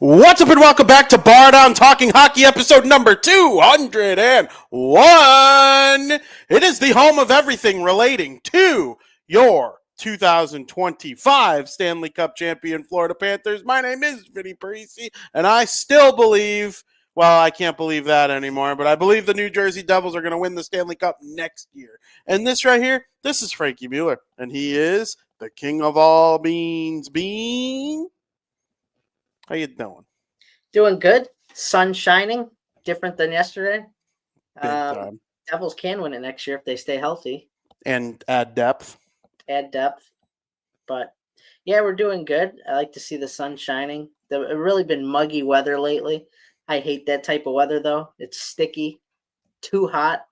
What's up and welcome back to Bardown Talking Hockey episode number 201. It is the home of everything relating to your 2025 Stanley Cup champion Florida Panthers. My name is Vinny Parisi, and I still believe, well, I can't believe that anymore, but I believe the New Jersey Devils are going to win the Stanley Cup next year. And this right here, this is Frankie Mueller, and he is the king of all beans. Bean, how you doing? Doing good. Sun shining. Different than yesterday. Big time. Devils can win it next year if they stay healthy. And add depth. Add depth. But, yeah, we're doing good. I like to see the sun shining. It's really been muggy weather lately. I hate that type of weather, though. It's sticky. Too hot.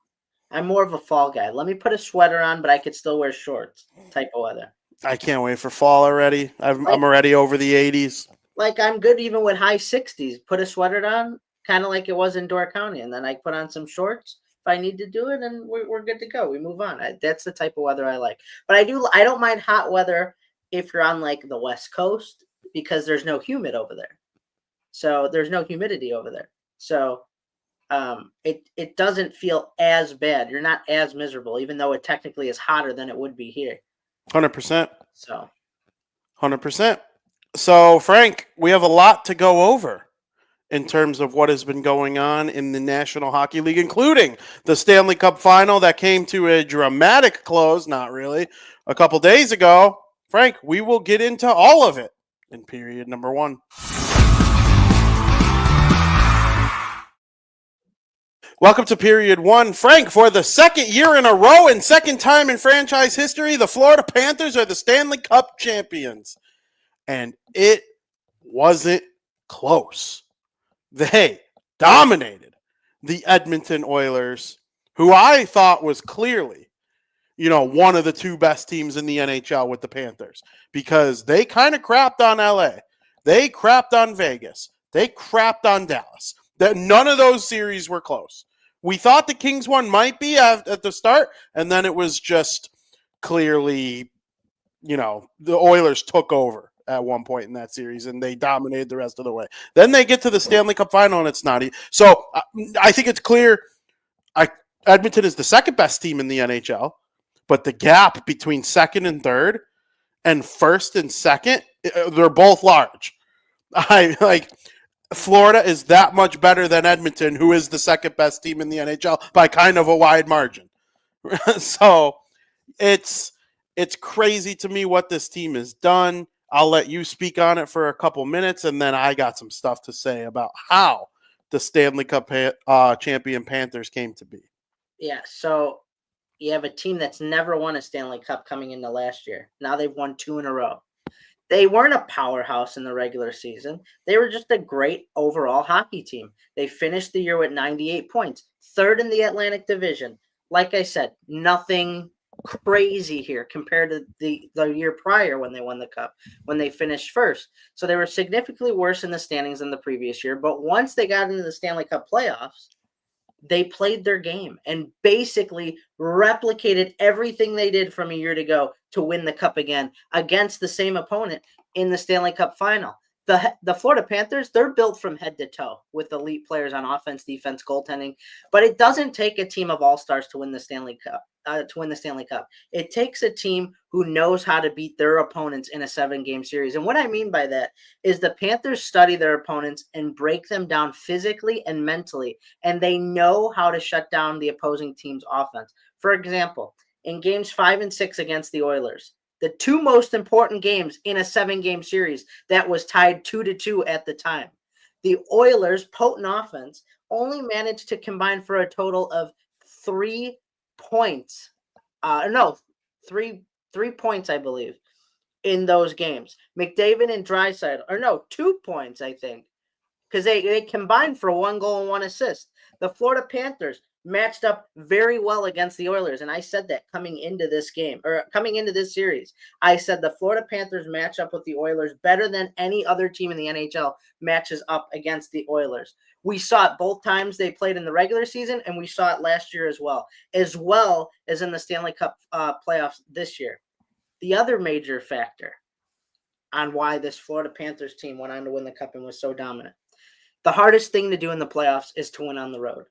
I'm more of a fall guy. Let me put a sweater on, but I could still wear shorts type of weather. I can't wait for fall already. I'm already over the 80s. Like, I'm good even with high 60s. Put a sweater on, kind of like it was in Door County, and then I put on some shorts if I need to do it, and we're good to go. We move on. That's the type of weather I like. But I don't mind hot weather if you're on, like, the West Coast because there's no humid over there. So there's no humidity over there. So it doesn't feel as bad. You're not as miserable, even though it technically is hotter than it would be here. 100%. So 100%. So, Frank, we have a lot to go over in terms of what has been going on in the National Hockey League, including the Stanley Cup final that came to a dramatic close, not really, a couple days ago. Frank, we will get into all of it in period number 1. Welcome to period 1. Frank, for the second year in a row and second time in franchise history, the Florida Panthers are the Stanley Cup champions. And it wasn't close. They dominated the Edmonton Oilers, who I thought was clearly, one of the two best teams in the NHL with the Panthers, because they kind of crapped on LA. They crapped on Vegas. They crapped on Dallas. None of those series were close. We thought the Kings one might be at the start, and then it was just clearly, the Oilers took over at one point in that series, and they dominated the rest of the way. Then they get to the Stanley Cup final, and it's not. So I think it's clear Edmonton is the second best team in the NHL, but the gap between second and third and first and second, they're both large. Florida is that much better than Edmonton, who is the second best team in the NHL by kind of a wide margin. So it's crazy to me what this team has done. I'll let you speak on it for a couple minutes, and then I got some stuff to say about how the Stanley Cup champion Panthers came to be. Yeah, so you have a team that's never won a Stanley Cup coming into last year. Now they've won 2 in a row. They weren't a powerhouse in the regular season. They were just a great overall hockey team. They finished the year with 98 points, third in the Atlantic Division. Like I said, nothing crazy here compared to the year prior when they won the cup, when they finished first. So they were significantly worse in the standings than the previous year. But once they got into the Stanley Cup playoffs, they played their game and basically replicated everything they did from a year ago to win the cup again against the same opponent in the Stanley Cup final. The Florida Panthers, they're built from head to toe with elite players on offense, defense, goaltending. But it doesn't take a team of all-stars to win the Stanley Cup. It takes a team who knows how to beat their opponents in a 7-game series. And what I mean by that is the Panthers study their opponents and break them down physically and mentally, and they know how to shut down the opposing team's offense. For example, in games 5 and 6 against the Oilers, the 2 most important games in a 7-game series that was tied 2-2 at the time, the Oilers' potent offense only managed to combine for a total of 3 points. 3 points, I believe, in those games. McDavid and Draisaitl, 2 points, I think, because they combined for 1 goal and 1 assist. The Florida Panthers matched up very well against the Oilers, and I said that coming into this series. I said the Florida Panthers match up with the Oilers better than any other team in the NHL matches up against the Oilers. We saw it both times they played in the regular season, and we saw it last year as well as in the Stanley Cup playoffs this year. The other major factor, on why this Florida Panthers team went on to win the Cup and was so dominant. The hardest thing to do in the playoffs is to win on the road.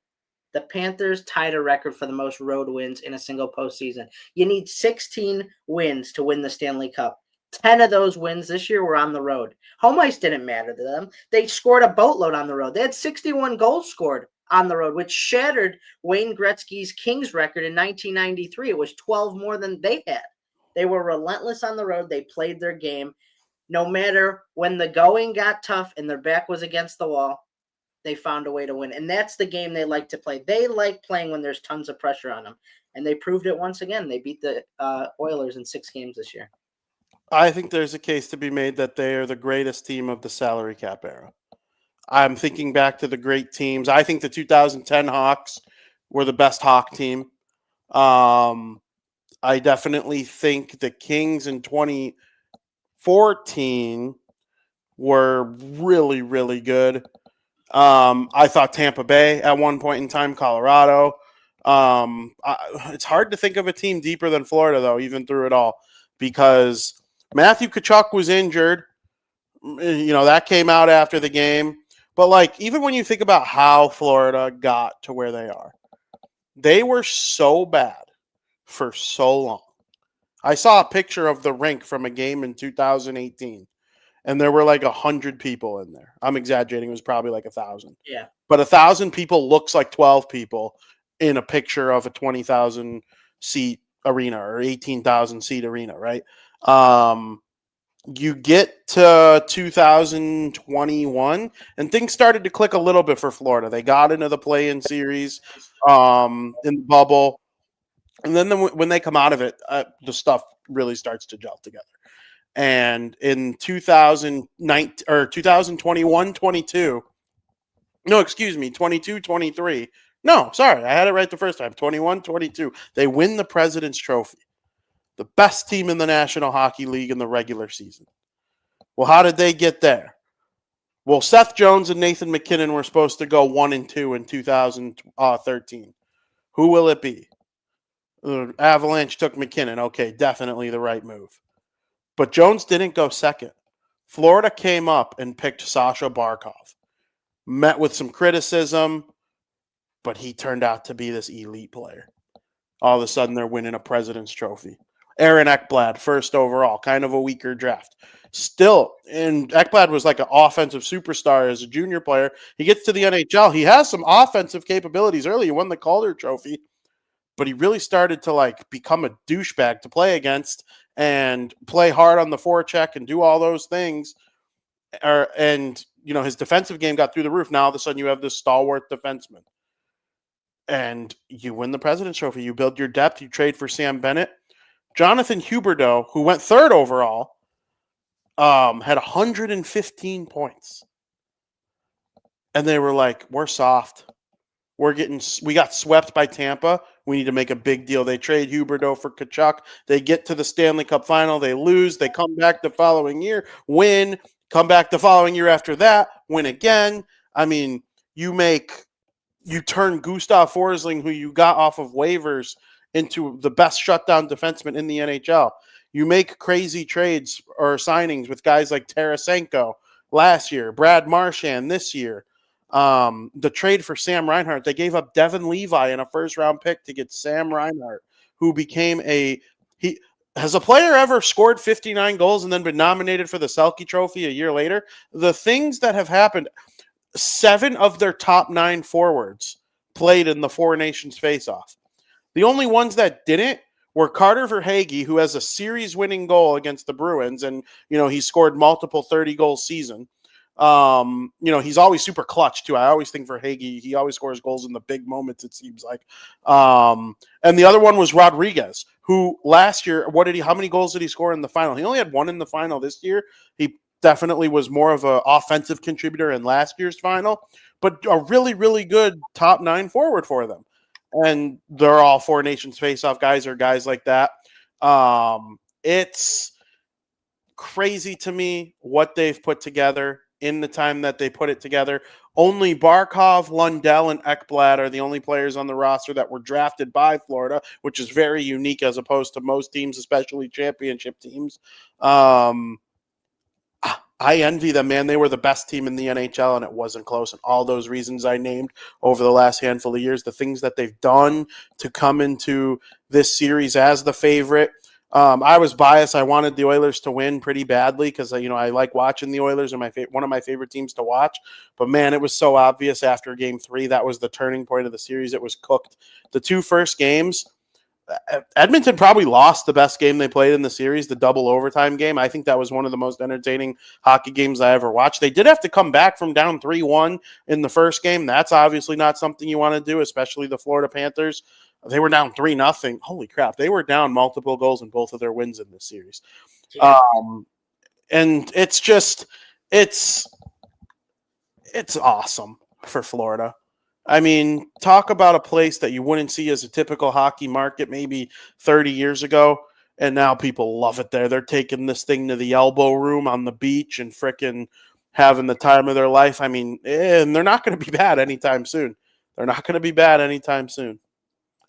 The Panthers tied a record for the most road wins in a single postseason. You need 16 wins to win the Stanley Cup. 10 of those wins this year were on the road. Home ice didn't matter to them. They scored a boatload on the road. They had 61 goals scored on the road, which shattered Wayne Gretzky's Kings record in 1993. It was 12 more than they had. They were relentless on the road. They played their game. No matter when the going got tough and their back was against the wall, they found a way to win. And that's the game they like to play. They like playing when there's tons of pressure on them. And they proved it once again. They beat the Oilers in 6 games this year. I think there's a case to be made that they are the greatest team of the salary cap era. I'm thinking back to the great teams. I think the 2010 Hawks were the best Hawk team. I definitely think the Kings in 2014 were really, really good. I thought Tampa Bay at one point in time, Colorado. It's hard to think of a team deeper than Florida, though, even through it all, because Matthew Tkachuk was injured. That came out after the game. But, even when you think about how Florida got to where they are, they were so bad for so long. I saw a picture of the rink from a game in 2018, and there were 100 people in there. I'm exaggerating. It was probably 1,000. Yeah. But 1,000 people looks like 12 people in a picture of a 20,000 seat arena or 18,000 seat arena, right? You get to 2021, and things started to click a little bit for Florida. They got into the play-in series in the bubble. And then when they come out of it, the stuff really starts to gel together. And in 2021-22, no, excuse me, 22-23. No, sorry, I had it right the first time. 21-22. They win the President's Trophy. The best team in the National Hockey League in the regular season. Well, how did they get there? Well, Seth Jones and Nathan McKinnon were supposed to go 1-2 in 2013. Who will it be? Avalanche took McKinnon. Okay, definitely the right move. But Jones didn't go second. Florida came up and picked Sasha Barkov. Met with some criticism, but he turned out to be this elite player. All of a sudden, they're winning a President's Trophy. Aaron Ekblad, first overall, kind of a weaker draft. Still, and Ekblad was like an offensive superstar as a junior player. He gets to the NHL. He has some offensive capabilities early. He won the Calder Trophy, but he really started to become a douchebag to play against and play hard on the forecheck and do all those things. His defensive game got through the roof. Now, all of a sudden, you have this stalwart defenseman. And you win the President's Trophy. You build your depth. You trade for Sam Bennett. Jonathan Huberdeau, who went third overall, had 115 points. And they were like, we're soft. We got swept by Tampa. We need to make a big deal. They trade Huberdeau for Tkachuk. They get to the Stanley Cup final. They lose. They come back the following year, win, come back the following year after that, win again. I mean, you turn Gustav Forsling, who you got off of waivers, into the best shutdown defenseman in the NHL. You make crazy trades or signings with guys like Tarasenko last year, Brad Marchand this year. The trade for Sam Reinhart, they gave up Devin Levi in a first-round pick to get Sam Reinhart, who became has a player ever scored 59 goals and then been nominated for the Selke Trophy a year later? The things that have happened, 7 of their top 9 forwards played in the Four Nations face-off. The only ones that didn't were Carter Verhaeghe, who has a series-winning goal against the Bruins, and he scored multiple 30-goal season. He's always super clutch too. I always think Verhaeghe, he always scores goals in the big moments, it seems like. And the other one was Rodriguez, who last year, how many goals did he score in the final? He only had 1 in the final this year. He definitely was more of an offensive contributor in last year's final, but a really, really good top 9 forward for them. And they're all Four Nations face-off guys or guys like that. It's crazy to me what they've put together in the time that they put it together. Only Barkov, Lundell, and Ekblad are the only players on the roster that were drafted by Florida, which is very unique as opposed to most teams, especially championship teams. I envy them, man. They were the best team in the NHL, and it wasn't close. And all those reasons I named over the last handful of years, the things that they've done to come into this series as the favorite. I was biased. I wanted the Oilers to win pretty badly because I like watching the Oilers. Are one of my favorite teams to watch. But man, it was so obvious after Game 3 that was the turning point of the series. It was cooked. The two first games, Edmonton probably lost the best game they played in the series, the double overtime game. I think that was one of the most entertaining hockey games I ever watched. They did have to come back from down 3-1 in the first game. That's obviously not something you want to do, especially the Florida Panthers. They were down 3-0. Holy crap. They were down multiple goals in both of their wins in this series. Yeah. And it's awesome for Florida. I mean, talk about a place that you wouldn't see as a typical hockey market maybe 30 years ago, and now people love it there. They're taking this thing to the elbow room on the beach and frickin' having the time of their life. I mean, and they're not going to be bad anytime soon.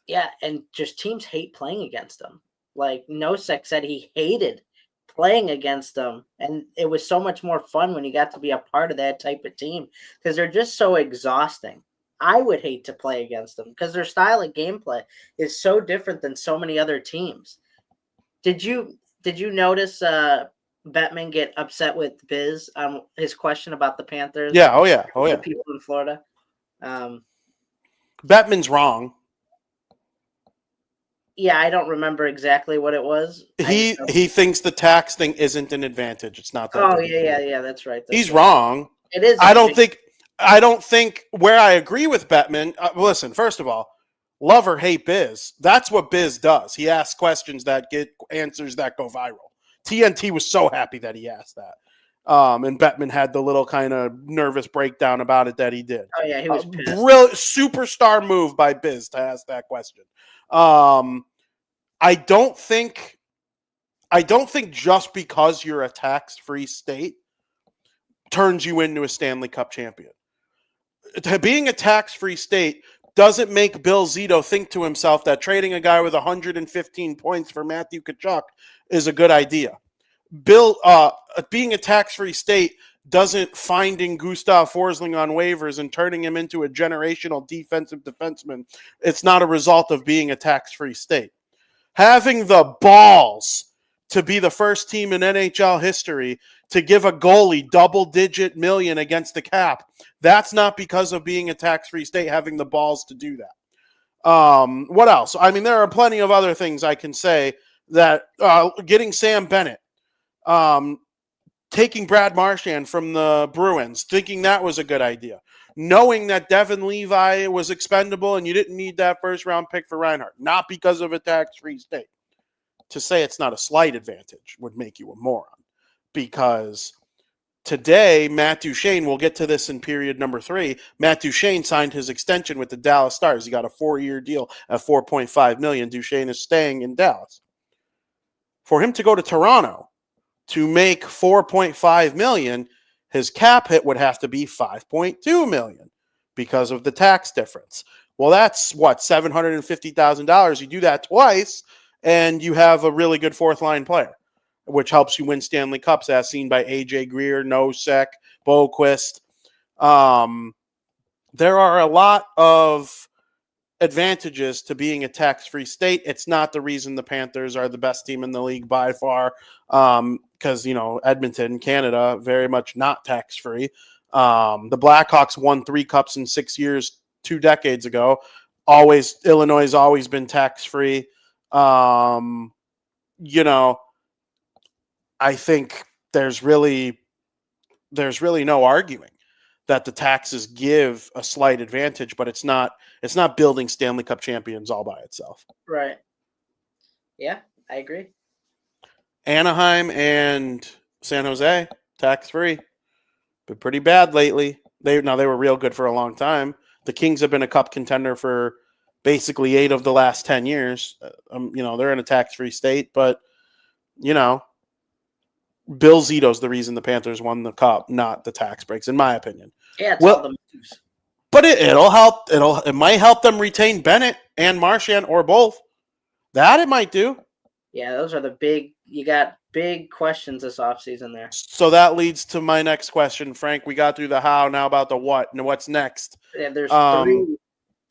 Yeah, and just teams hate playing against them. Like Nosek said he hated playing against them, and it was so much more fun when you got to be a part of that type of team because they're just so exhausting. I would hate to play against them because their style of gameplay is so different than so many other teams. Did you notice Bettman get upset with Biz on his question about the Panthers? Yeah, oh yeah. The people in Florida. Bettman's wrong. Yeah, I don't remember exactly what it was. He thinks the tax thing isn't an advantage. It's not that. Oh yeah, that's right. He's wrong. It is. I don't think where I agree with Bettman. Listen, first of all, love or hate Biz. That's what Biz does. He asks questions that get answers that go viral. TNT was so happy that he asked that. And Bettman had the little kind of nervous breakdown about it that he did. Oh yeah, he was pissed. Real superstar move by Biz to ask that question. I don't think just because you're a tax-free state turns you into a Stanley Cup champion. Being a tax-free state doesn't make Bill Zito think to himself that trading a guy with 115 points for Matthew Tkachuk is a good idea. Being a tax-free state doesn't finding Gustav Forsling on waivers and turning him into a generational defensive defenseman. It's not a result of being a tax-free state. Having the balls to be the first team in NHL history to give a goalie double-digit million against the cap, that's not because of being a tax-free state, having the balls to do that. What else? I mean, there are plenty of other things I can say that getting Sam Bennett, taking Brad Marchand from the Bruins, thinking that was a good idea. Knowing that Devin Levi was expendable and you didn't need that first-round pick for Reinhart, not because of a tax-free state. To say it's not a slight advantage would make you a moron. Because today, Matt Duchene, we'll get to this in period number 3, Matt Duchene signed his extension with the Dallas Stars. He got a 4-year deal at $4.5 million. Duchene is staying in Dallas. For him to go to Toronto to make $4.5 million, his cap hit would have to be $5.2 million because of the tax difference. Well, that's what, $750,000. You do that twice, and you have a really good fourth-line player, which helps you win Stanley Cups, as seen by A.J. Greer, Nosek, Boquist. There are a lot of advantages to being a tax-free state. It's not the reason the Panthers are the best team in the league by far, because, Edmonton, Canada, very much not tax-free. The Blackhawks won 3 cups in 6 years 2 decades ago. Illinois has always been tax-free. I think there's really no arguing that the taxes give a slight advantage, but it's not building Stanley Cup champions all by itself. Right. Yeah, I agree. Anaheim and San Jose, tax-free. Been pretty bad lately. They were real good for a long time. The Kings have been a cup contender for basically 8 of the last 10 years. They're in a tax-free state, but, Bill Zito's the reason the Panthers won the cup, not the tax breaks, in my opinion. Yeah, it's all the moves. But it'll help. It might help them retain Bennett and Marchand or both. That it might do. Yeah, those are the big. You got big questions this offseason there. So that leads to my next question, Frank. We got through the how, now about the what, and what's next? Yeah, there's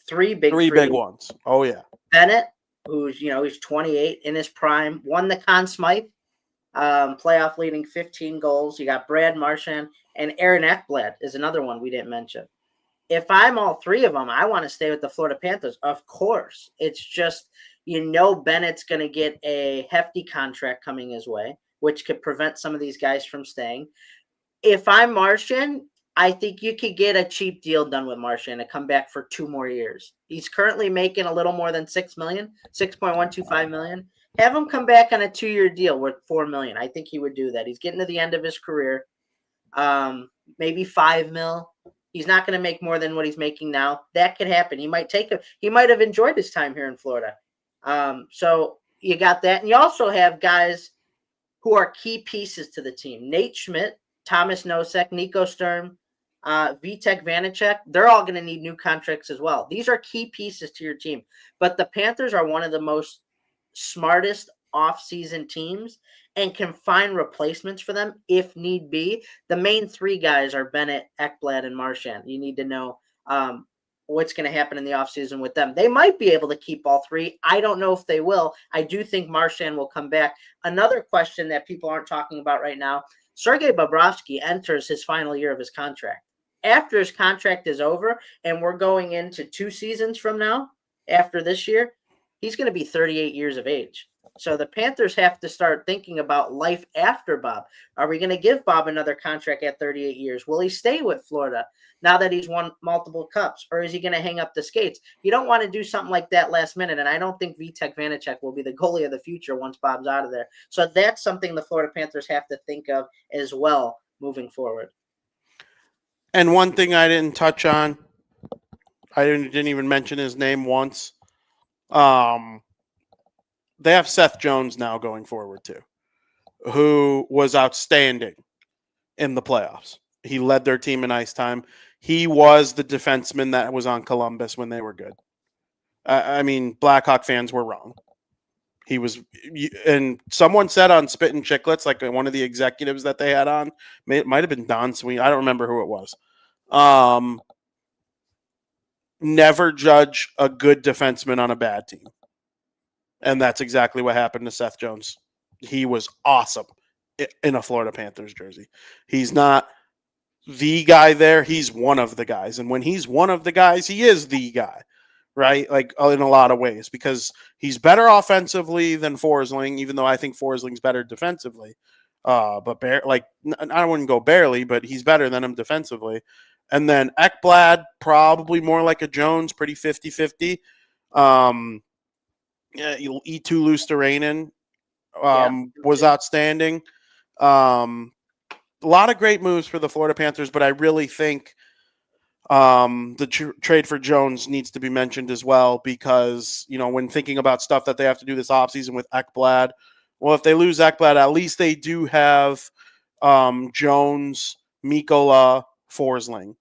three big ones. Oh yeah. Bennett, who's he's 28 in his prime, won the Conn Smythe, playoff leading 15 goals. You got Brad Marchand, and Aaron Ekblad is another one we didn't mention. If I'm all three of them, I want to stay with the Florida Panthers. Of course. It's just, Bennett's going to get a hefty contract coming his way, which could prevent some of these guys from staying. If I'm Marchand, I think you could get a cheap deal done with Marchand to come back for 2 more years. He's currently making a little more than $6 million, $6.125 million. Have him come back on a 2-year deal worth $4 million. I think he would do that. He's getting to the end of his career. Maybe $5 million. He's not going to make more than what he's making now. That could happen. He might have enjoyed his time here in Florida. So you got that. And you also have guys who are key pieces to the team. Nate Schmidt, Thomas Nosek, Nico Sturm, Vitek Vanacek. They're all going to need new contracts as well. These are key pieces to your team. But the Panthers are one of the most smartest off-season teams and can find replacements for them if need be. The main 3 guys are Bennett, Ekblad, and Marchand. You need to know what's going to happen in the offseason with them. They might be able to keep all 3. I don't know if they will. I do think Marchand will come back. Another question that people aren't talking about right now, Sergei Bobrovsky enters his final year of his contract. After his contract is over and we're going into 2 seasons from now, after this year, he's going to be 38 years of age. So the Panthers have to start thinking about life after Bob. Are we going to give Bob another contract at 38 years? Will he stay with Florida now that he's won multiple cups? Or is he going to hang up the skates? You don't want to do something like that last minute. And I don't think Vitek Vanacek will be the goalie of the future once Bob's out of there. So that's something the Florida Panthers have to think of as well moving forward. And one thing I didn't touch on, I didn't even mention his name once. They have Seth Jones now going forward too, who was outstanding in the playoffs. He led their team in ice time. He was the defenseman that was on Columbus when they were good. I mean, Blackhawk fans were wrong. He was, and someone said on Spit and Chicklets, like one of the executives that they had on, it might have been Don Sweeney. I don't remember who it was. Never judge a good defenseman on a bad team. And that's exactly what happened to Seth Jones. He was awesome in a Florida Panthers jersey. He's not the guy there. He's one of the guys. And when he's one of the guys, he is the guy, right? Like in a lot of ways, because he's better offensively than Forsling, even though I think Forsling's better defensively. But I wouldn't go barely, but he's better than him defensively. And then Ekblad, probably more like a Jones, pretty 50-50. E2 Luosterainen was outstanding. A lot of great moves for the Florida Panthers, but I really think the trade for Jones needs to be mentioned as well because, when thinking about stuff that they have to do this offseason with Ekblad, well, if they lose Ekblad, at least they do have Jones, Mikkola, Forsling.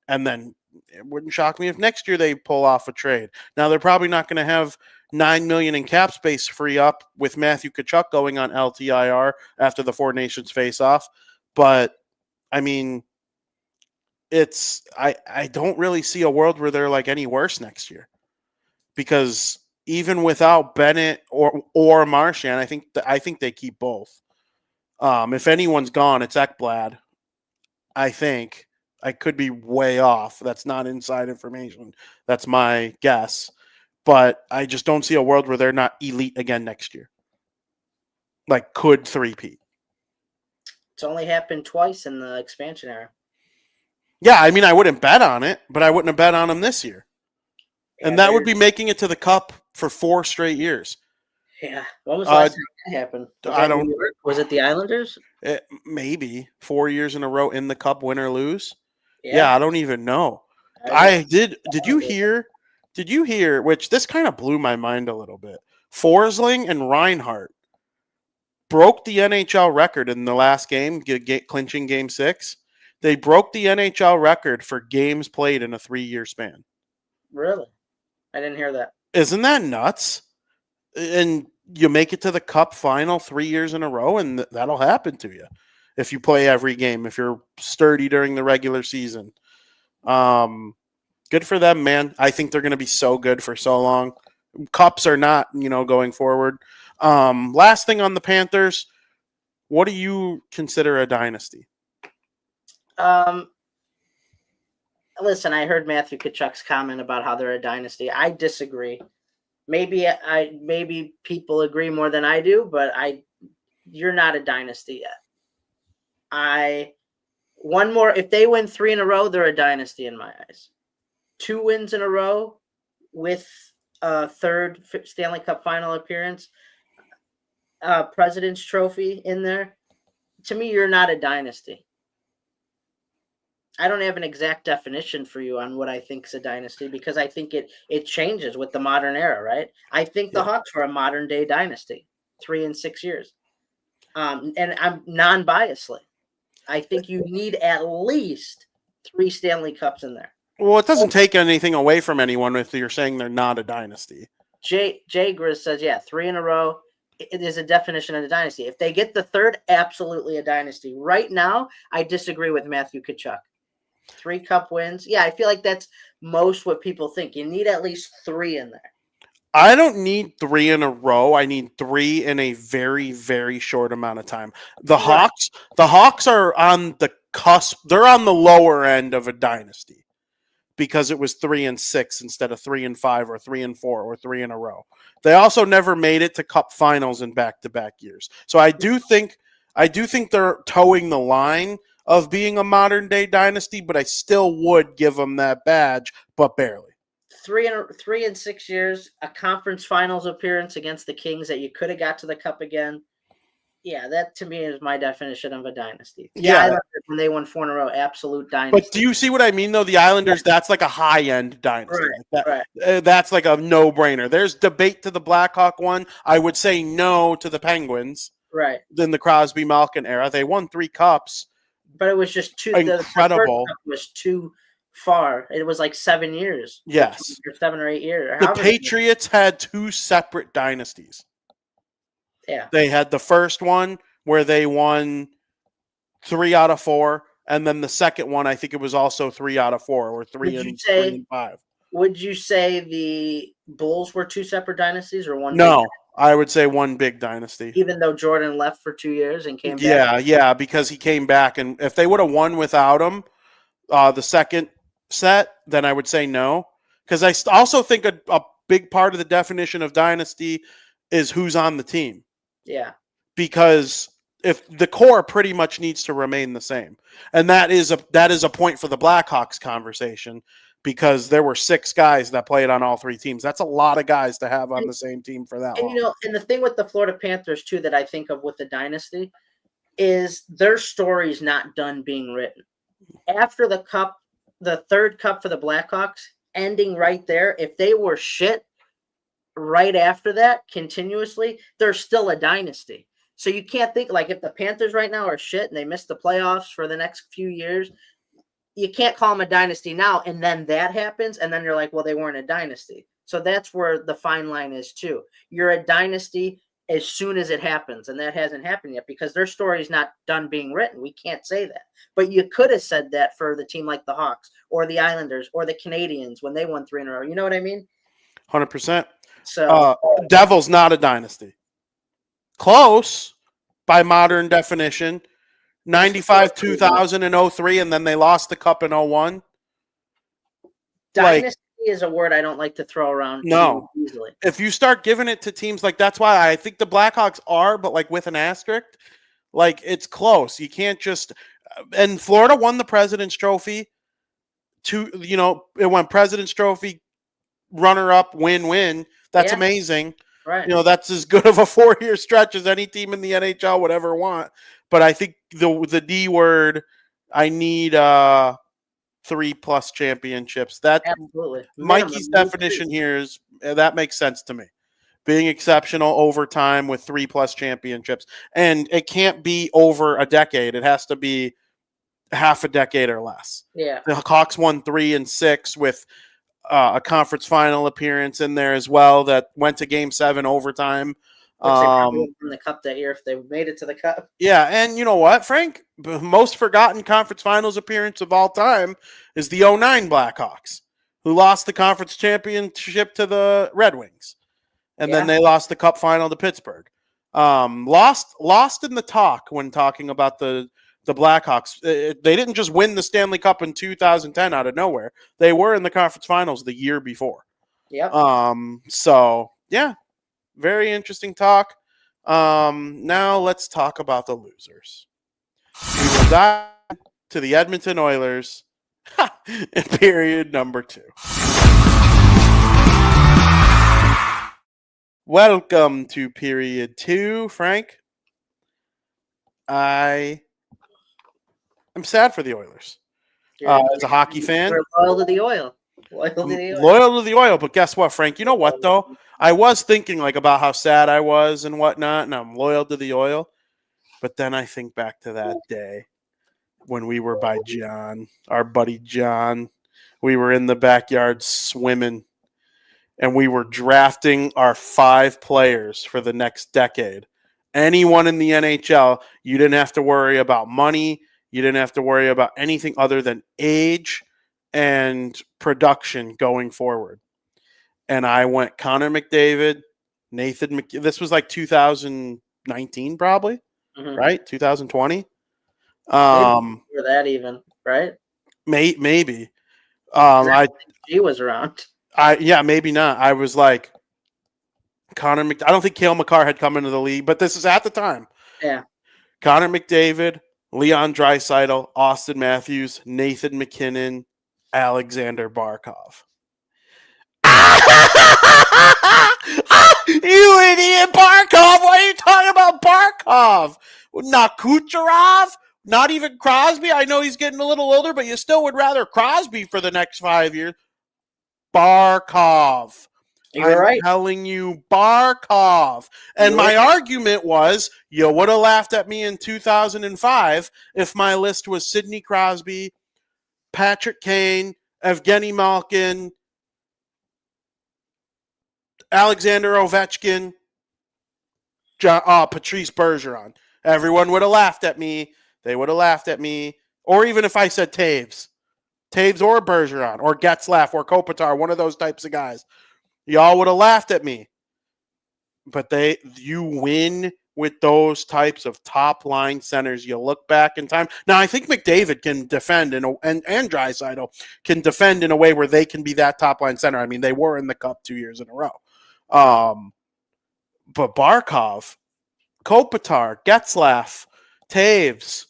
And then it wouldn't shock me if next year they pull off a trade. Now, they're probably not going to have $9 million in cap space free up with Matthew Tkachuk going on LTIR after the Four Nations face-off. But, I mean, I don't really see a world where they're like any worse next year. Because even without Bennett or Marchand, I think they keep both. If anyone's gone, it's Ekblad. I think. I could be way off. That's not inside information. That's my guess. But I just don't see a world where they're not elite again next year. Like, could three-peat. It's only happened twice in the expansion era. Yeah, I mean, I wouldn't bet on it, but I wouldn't have bet on them this year. Yeah, and that would be making it to the Cup for 4 straight years. Yeah. When was the last time that happened? Was it the Islanders? Maybe 4 years in a row in the Cup, win or lose. Yeah, I don't even know. Did you hear, which this kind of blew my mind a little bit. Forsling and Reinhart broke the NHL record in the last game, clinching Game 6. They broke the NHL record for games played in a 3-year span. Really? I didn't hear that. Isn't that nuts? And you make it to the Cup final 3 years in a row, and that'll happen to you if you play every game, if you're sturdy during the regular season. Good for them, man. I think they're going to be so good for so long. Cups are not, going forward. Last thing on the Panthers, what do you consider a dynasty? Listen, I heard Matthew Tkachuk's comment about how they're a dynasty. I disagree. Maybe people agree more than I do, but you're not a dynasty yet. If they win 3 in a row, they're a dynasty in my eyes. 2 wins in a row with a third Stanley Cup final appearance, President's Trophy in there. To me, you're not a dynasty. I don't have an exact definition for you on what I think is a dynasty because I think it changes with the modern era, right? I think the Hawks were a modern day dynasty, 3 in 6 years. And I'm non-biasly. I think you need at least 3 Stanley Cups in there. Well, it doesn't take anything away from anyone if you're saying they're not a dynasty. Jay Grizz says, 3 in a row. It is a definition of a dynasty. If they get the third, absolutely a dynasty. Right now, I disagree with Matthew Tkachuk. 3 cup wins. Yeah, I feel like that's most what people think. You need at least 3 in there. I don't need 3 in a row. I need 3 in a very, very short amount of time. The Hawks are on the cusp. They're on the lower end of a dynasty because it was 3 and 6 instead of 3 and 5 or 3 and 4 or 3 in a row. They also never made it to Cup finals in back-to-back years. So I do think they're towing the line of being a modern day dynasty, but I still would give them that badge, but barely. 3 in 6 years, a conference finals appearance against the Kings that you could have got to the Cup again. Yeah, that to me is my definition of a dynasty. Yeah, when they won 4 in a row, absolute dynasty. But do you see what I mean, though? The Islanders, that's like a high-end dynasty. Right. That's like a no-brainer. There's debate to the Blackhawk one. I would say no to the Penguins. Right. In the Crosby-Malkin era. They won 3 cups. But it was just too incredible. The first cup was too far. It was like 7 years. Yes. Or 7 or 8 years. The Patriots had 2 separate dynasties. Yeah. They had the first one where they won 3 out of 4, and then the second one, I think it was also 3 out of 4 or 3 and 5. Would you say the Bulls were 2 separate dynasties or one? No, I would say one big dynasty. Even though Jordan left for 2 years and came back? Yeah, because he came back. And if they would have won without him the second set, then I would say no. Because I also think a big part of the definition of dynasty is who's on the team. Yeah. Because if the core pretty much needs to remain the same. And that is a point for the Blackhawks conversation. Because there were 6 guys that played on all 3 teams. That's a lot of guys to have on the same team for that long. And the thing with the Florida Panthers, too, that I think of with the dynasty is their story's not done being written. After the Cup, the third Cup for the Blackhawks, ending right there, if they were shit right after that continuously, they're still a dynasty. So you can't think, like, if the Panthers right now are shit and they miss the playoffs for the next few years, you can't call them a dynasty now, and then that happens, and then you're like, well, they weren't a dynasty. So that's where the fine line is, too. You're a dynasty as soon as it happens, and that hasn't happened yet because their story is not done being written. We can't say that. But you could have said that for the team like the Hawks or the Islanders or the Canadians when they won 3 in a row. You know what I mean? 100%. So Devils, not a dynasty. Close by modern definition. 95, 2000, and 03, and then they lost the Cup in 01. Dynasty is a word I don't like to throw around too easily. If you start giving it to teams, like that's why I think the Blackhawks are, but like with an asterisk, like it's close. You can't just – and Florida won the President's Trophy. It went President's Trophy, runner-up, win-win. That's amazing. Right. That's as good of a 4-year stretch as any team in the NHL would ever want. But I think the D word, I need 3+ championships. That absolutely. Mikey's definition here is that makes sense to me. Being exceptional over time with 3+ championships, and it can't be over a decade. It has to be half a decade or less. Yeah, the Hawks won 3 and 6 with a conference final appearance in there as well that went to Game 7 overtime. Which they probably would have won the cup that year if they made it to the cup. Yeah, and you know what, Frank? The most forgotten conference finals appearance of all time is the 09 Blackhawks, who lost the conference championship to the Red Wings. And then they lost the cup final to Pittsburgh. Lost in the talk when talking about the Blackhawks. They didn't just win the Stanley Cup in 2010 out of nowhere. They were in the conference finals the year before. Yep. So, yeah, very interesting talk. Now let's talk about the losers. We will dive to the Edmonton Oilers in period number 2. Welcome to period 2, Frank. I am sad for the Oilers. As a hockey fan. We're loyal to the oil. Loyal to the oil, but guess what, Frank? You know what, though? I was thinking about how sad I was and whatnot, and I'm loyal to the oil. But then I think back to that day when we were by John, our buddy John. We were in the backyard swimming, and we were drafting our 5 players for the next decade. Anyone in the NHL, you didn't have to worry about money. You didn't have to worry about anything other than age and production going forward. And I went Connor McDavid, Nathan McKinnon. This was 2019 probably, right? 2020. For that even, right? Maybe. He was around. Maybe not. I was like, Connor I don't think Cale Makar had come into the league, but this is at the time. Yeah. Connor McDavid, Leon Draisaitl, Austin Matthews, Nathan McKinnon, Alexander Barkov. You idiot, Barkov! Why are you talking about Barkov? Not Kucherov? Not even Crosby? I know he's getting a little older, but you still would rather Crosby for the next 5 years. Barkov. You're right. I'm telling you, Barkov. And my argument was, you would have laughed at me in 2005 if my list was Sidney Crosby, Patrick Kane, Evgeny Malkin, Alexander Ovechkin, Patrice Bergeron. Everyone would have laughed at me. They would have laughed at me. Or even if I said Taves or Bergeron or Getzlaf or Kopitar, one of those types of guys. Y'all would have laughed at me. But you win with those types of top-line centers. You look back in time. Now, I think McDavid can defend, and Draisaitl can defend in a way where they can be that top-line center. I mean, they were in the Cup 2 years in a row. But Barkov, Kopitar, Getzlaf, Taves,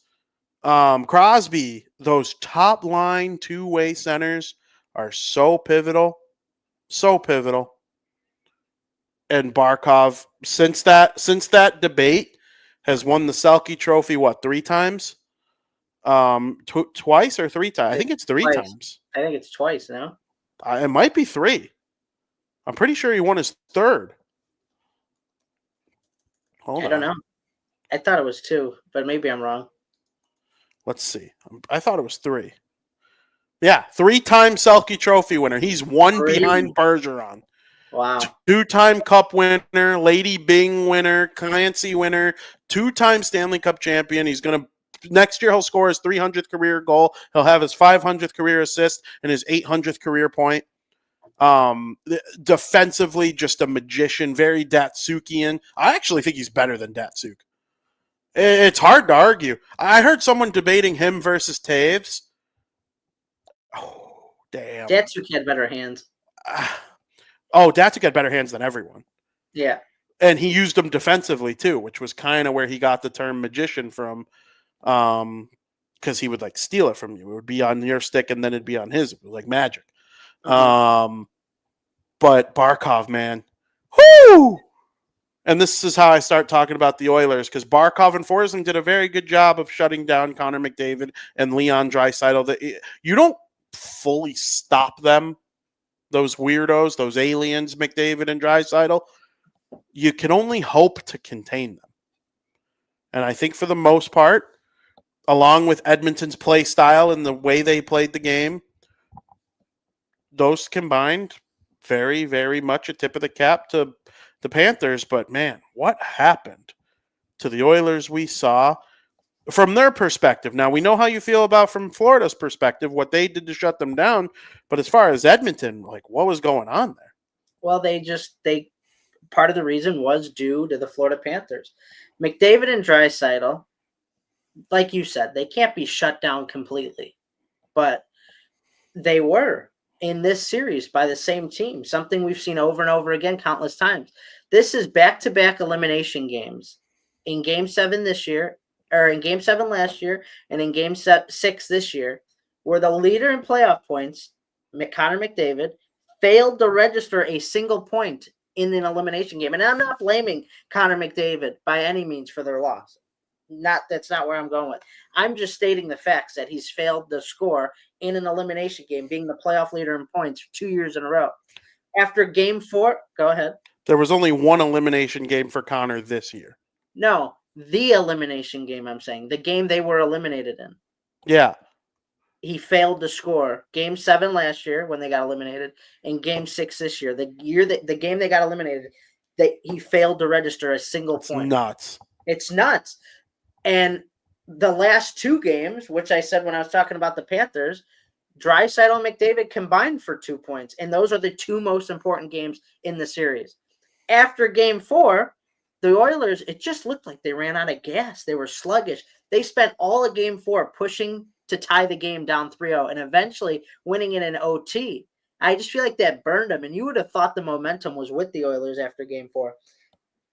Crosby, those top-line two-way centers are so pivotal. So pivotal. And Barkov, since that debate, has won the Selke Trophy, 3 times? Twice or 3 times? I think it's 3 times. I think it's twice now. It might be 3. I'm pretty sure he won his 3rd. I don't know. I thought it was 2, but maybe I'm wrong. Let's see. I thought it was 3. Yeah, 3-time Selke Trophy winner. He's 1 behind Bergeron. Wow. 2-time Cup winner, Lady Byng winner, Clancy winner, 2-time Stanley Cup champion. He's going to next year he'll score his 300th career goal. He'll have his 500th career assist and his 800th career point. Defensively, just a magician, very Datsukian. I actually think he's better than Datsuk. It's hard to argue. I heard someone debating him versus Taves. Oh, damn. Datsuk had better hands. Datsuk had better hands than everyone. Yeah. And he used them defensively, too, which was kind of where he got the term magician from, because he would, steal it from you. It would be on your stick, and then it'd be on his. It was like magic. Mm-hmm. But Barkov, man. Whoo! And this is how I start talking about the Oilers, because Barkov and Forsling did a very good job of shutting down Connor McDavid and Leon Draisaitl. You don't fully stop them, those weirdos, those aliens, McDavid and Draisaitl. You can only hope to contain them. And I think for the most part, along with Edmonton's play style and the way they played the game, those combined, very, very much a tip of the cap to the Panthers. But man, what happened to the Oilers we saw from their perspective? Now, we know how you feel about from Florida's perspective, what they did to shut them down. But as far as Edmonton, like, what was going on there? Well, they part of the reason was due to the Florida Panthers. McDavid and Draisaitl, like you said, they can't be shut down completely, but they were in this series by the same team, something we've seen over and over again countless times. This is back-to-back elimination games in Game 7 this year, or in Game 7 last year, and in Game 6 this year, where the leader in playoff points, Connor McDavid, failed to register a single point in an elimination game. And I'm not blaming Connor McDavid by any means for their loss. That's not where I'm going with. I'm just stating the facts that he's failed to score in an elimination game, being the playoff leader in points 2 years in a row. After Game 4, go ahead. There was only one elimination game for Connor this year. No, the elimination game, I'm saying. The game they were eliminated in. Yeah. He failed to score. Game 7 last year when they got eliminated, and Game 6 this year. The game they got eliminated, he failed to register a single point. Nuts. It's nuts. And the last 2 games, which I said when I was talking about the Panthers, Draisaitl and McDavid combined for 2 points, and those are the 2 most important games in the series. After Game 4, the Oilers, it just looked like they ran out of gas. They were sluggish. They spent all of Game 4 pushing to tie the game down 3-0 and eventually winning it in OT. I just feel like that burned them, and you would have thought the momentum was with the Oilers after Game 4.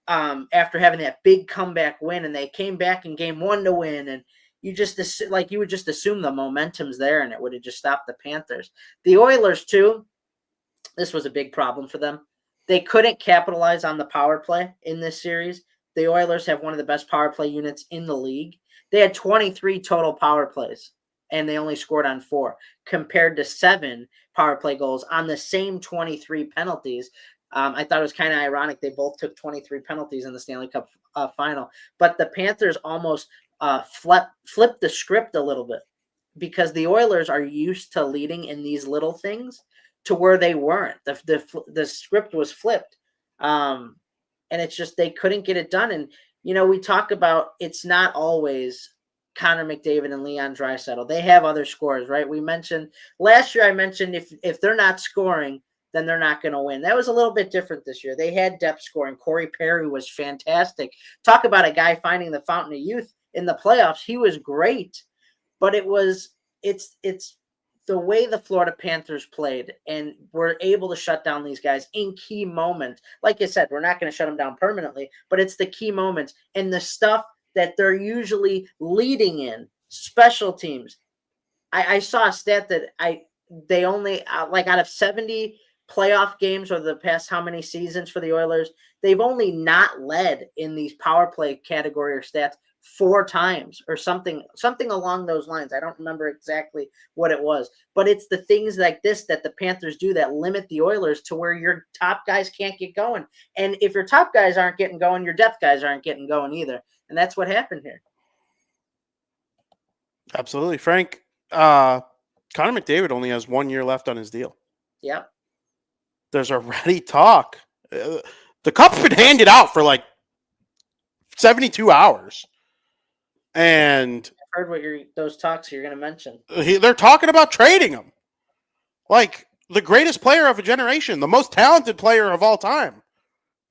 After having that big comeback win, and they came back in Game 1 to win, and you would just assume the momentum's there, and it would have just stopped the Panthers. The Oilers, too, this was a big problem for them. They couldn't capitalize on the power play in this series. The Oilers have one of the best power play units in the league. They had 23 total power plays, and they only scored on 4, compared to 7 power play goals on the same 23 penalties. I thought it was kind of ironic. They both took 23 penalties in the Stanley Cup final. But the Panthers almost flipped the script a little bit, because the Oilers are used to leading in these little things to where they weren't. The script was flipped. And it's just they couldn't get it done. And, we talk about it's not always Connor McDavid and Leon Draisaitl. They have other scorers, right? Last year I mentioned if they're not scoring, then they're not going to win. That was a little bit different this year. They had depth scoring. Corey Perry was fantastic. Talk about a guy finding the fountain of youth in the playoffs. He was great, but it's the way the Florida Panthers played and were able to shut down these guys in key moments. Like I said, we're not going to shut them down permanently, but it's the key moments and the stuff that they're usually leading in. Special teams. I saw a stat that they only, out of 70 playoff games over the past how many seasons for the Oilers, they've only not led in these power play category or stats 4 times or something along those lines. I don't remember exactly what it was, but it's the things like this that the Panthers do that limit the Oilers to where your top guys can't get going. And if your top guys aren't getting going, your depth guys aren't getting going either. And that's what happened here. Absolutely. Frank, Connor McDavid only has 1 year left on his deal. Yep. There's already talk. The cup's been handed out for like 72 hours. And I heard what those talks you're going to mention. They're talking about trading him. Like the greatest player of a generation, the most talented player of all time.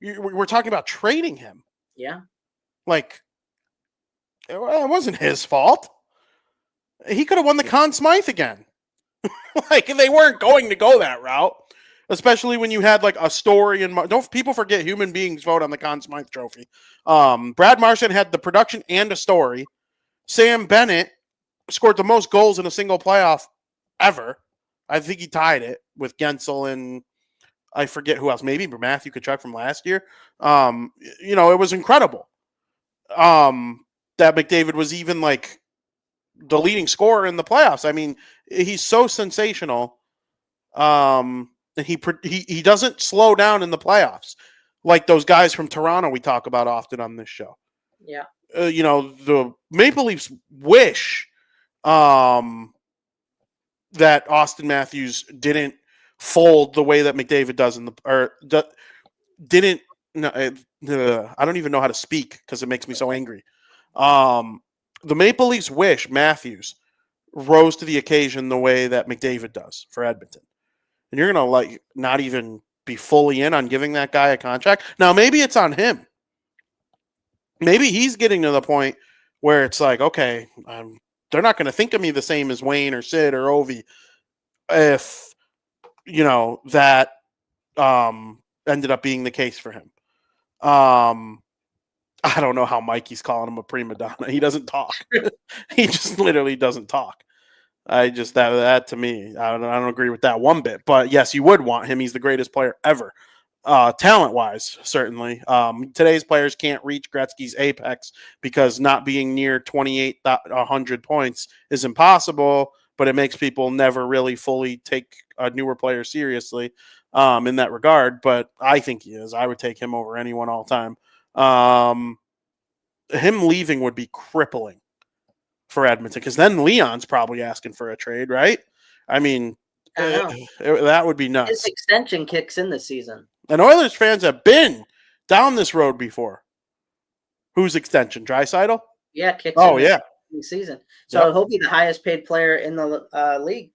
We're talking about trading him. Yeah. Like, it wasn't his fault. He could have won the Conn Smythe again. Like, they weren't going to go that route. Especially when you had like a story and don't people forget human beings vote on the Conn Smythe Trophy. Brad Marchand had the production and a story. Sam Bennett scored the most goals in a single playoff ever. I think he tied it with Gensel and I forget who else. Maybe Matthew Tkachuk from last year. It was incredible. That McDavid was even like the leading scorer in the playoffs. I mean, he's so sensational. And he doesn't slow down in the playoffs like those guys from Toronto we talk about often on this show. Yeah. The Maple Leafs wish that Austin Matthews didn't fold the way that McDavid does didn't No, I don't even know how to speak because it makes me so angry. The Maple Leafs wish Matthews rose to the occasion the way that McDavid does for Edmonton. And you're going to not even be fully in on giving that guy a contract. Now, maybe it's on him. Maybe he's getting to the point where it's like, okay, they're not going to think of me the same as Wayne or Sid or Ovi if, that ended up being the case for him. I don't know how Mikey's calling him a prima donna. He doesn't talk. He just literally doesn't talk. That to me, I don't agree with that one bit. But yes, you would want him. He's the greatest player ever. Talent-wise, certainly. Today's players can't reach Gretzky's apex because not being near 2,800 points is impossible, but it makes people never really fully take a newer player seriously in that regard. But I think he is. I would take him over anyone all time. Him leaving would be crippling for Edmonton because then Leon's probably asking for a trade, right? I mean, that would be nuts. His extension kicks in this season. And Oilers fans have been down this road before. Whose extension? Draisaitl? Yeah, kicks in the season. So he'll be the highest paid player in the league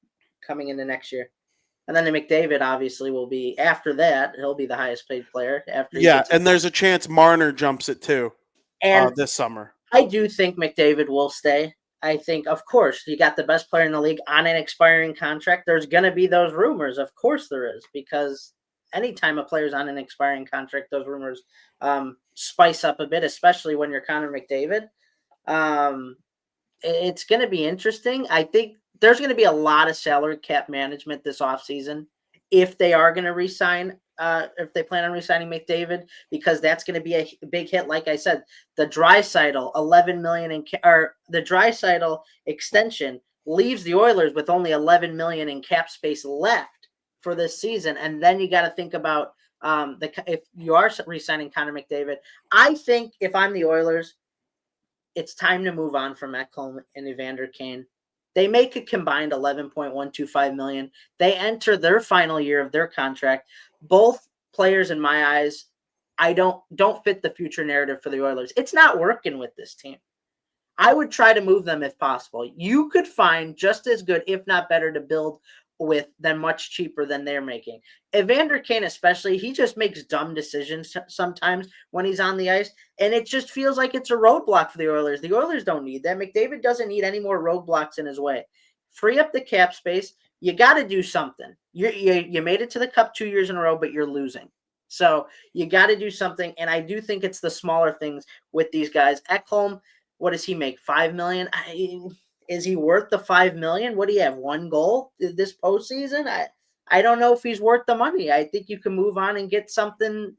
coming into next year. And then McDavid obviously will be, after that, he'll be the highest paid player. And there's a chance Marner jumps it too this summer. I do think McDavid will stay. I think, of course, you got the best player in the league on an expiring contract. There's going to be those rumors. Of course there is, because anytime a player's on an expiring contract, those rumors spice up a bit, especially when you're Connor McDavid. It's going to be interesting. I think there's going to be a lot of salary cap management this offseason if they are going to re-sign, if they plan on re-signing McDavid, because that's going to be a big hit. Like I said, the Draisaitl $11 million the Draisaitl extension leaves the Oilers with only $11 million in cap space left for this season. And then you got to think about if you are re-signing Connor McDavid. I think if I'm the Oilers, it's time to move on from Ekholm and Evander Kane. They make a combined $11.125 million. They enter their final year of their contract. Both players, in my eyes, I don't fit the future narrative for the Oilers. It's not working with this team. I would try to move them if possible. You could find just as good, if not better, to build with them much cheaper than they're making. Evander Kane especially, he just makes dumb decisions sometimes when he's on the ice, and it just feels like it's a roadblock for the Oilers. The Oilers don't need that. McDavid doesn't need any more roadblocks in his way. Free up the cap space. You got to do something. You made it to the Cup 2 years in a row, but you're losing. So you got to do something, and I do think it's the smaller things with these guys. Ekholm, what does he make, $5 million? Is he worth the $5 million? What do you have? One goal this postseason? I don't know if he's worth the money. I think you can move on and get something